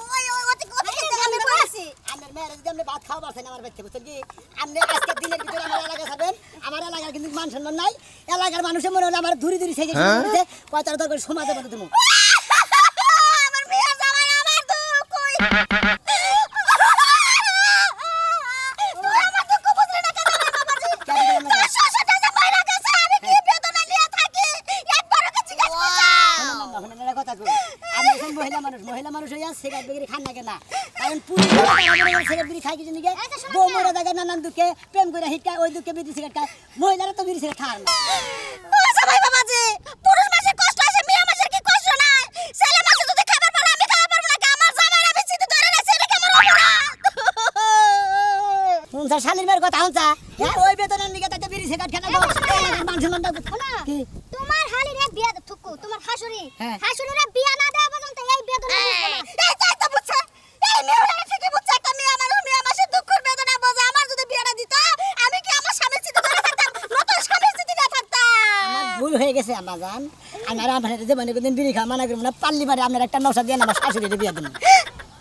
ওই ওই ওতে খেতে আমি পড়াছি আমার মেয়ের যদি আপনি ভাত খাওয়া পারছেন আমার বাচ্চা বুঝছেন কি আপনি আজকের দিনের ভিতরে আমার এলাকা খাবেন আমার এলাকার কিন্তু মান সম্মান নাই এলাকার মানুষের মনে হলো আমার ধুরি ধুরি সেজে করেছে কয়টার দরকার সমাজে বলে তুমি আমার মেয়ে জামাই আমার দুঃখ কই আমার দুঃখ বুঝলে না কেন বাবাজি তোর শ্বশুরটা যে মারা গেছে আমি কি বেদনা নিয়ে থাকি একবারও কি জিজ্ঞেস করছ কথা কই আমি এখন মহিলা মানুষ হইয়া সিগারেট বিড়ি খান না কেন কারণ পুরুষ সিগারেট বিড়ি খাই কিছু নিকে বউ মরে থাকে নানান দুঃখে প্রেম করে হিটকায় ওই দুঃখে বিড়ি সিগারেট খায় মহিলারা তো বিড়ি সিগারেট খায় না ও জামাই বাবাজি পুরুষ মানুষের কষ্ট আছে মেয়ে মানুষের কি কষ্ট নাই ছেলে মানুষ যদি খাবার পারে আমি খাবার পারবো না আমার জামাই আমি চিঠি ধরে রাখছি এটা কেমন অপরাধ শুনছা শালির মেয়ের কথা শুনছা হ্যাঁ ওই বেতনের নিকে তাতে বিড়ি সিগারেট খায় না মান সম্মানটা কি তোমার হালিরে বিয়া থুকু তোমার শাশুড়ি হ্যাঁ। শাশুড়িরে বিয়া না দেওয়া পর্যন্ত এই বেদনা বুঝবে না এই তাই তো বুঝছে এই মেয়েটা ঠিকই বুঝছে একটা মেয়ে মানুষের দুঃখের বেদনা বোঝে আমার যদি বিয়েটা দিত আমি কি আমার স্বামীর চিঠি ধরে থাকতাম নতুন স্বামীর চিঠি না থাকতাম আমার ভুল হয়ে গেছে আমার জান আমার আপনার যে মানে কোনদিন বিড়ি খাওয়া মানা করবো না পাল্লি পারে আপনার একটা নশা দিয়ে আমার শাশুড়ির বিয়ে দিন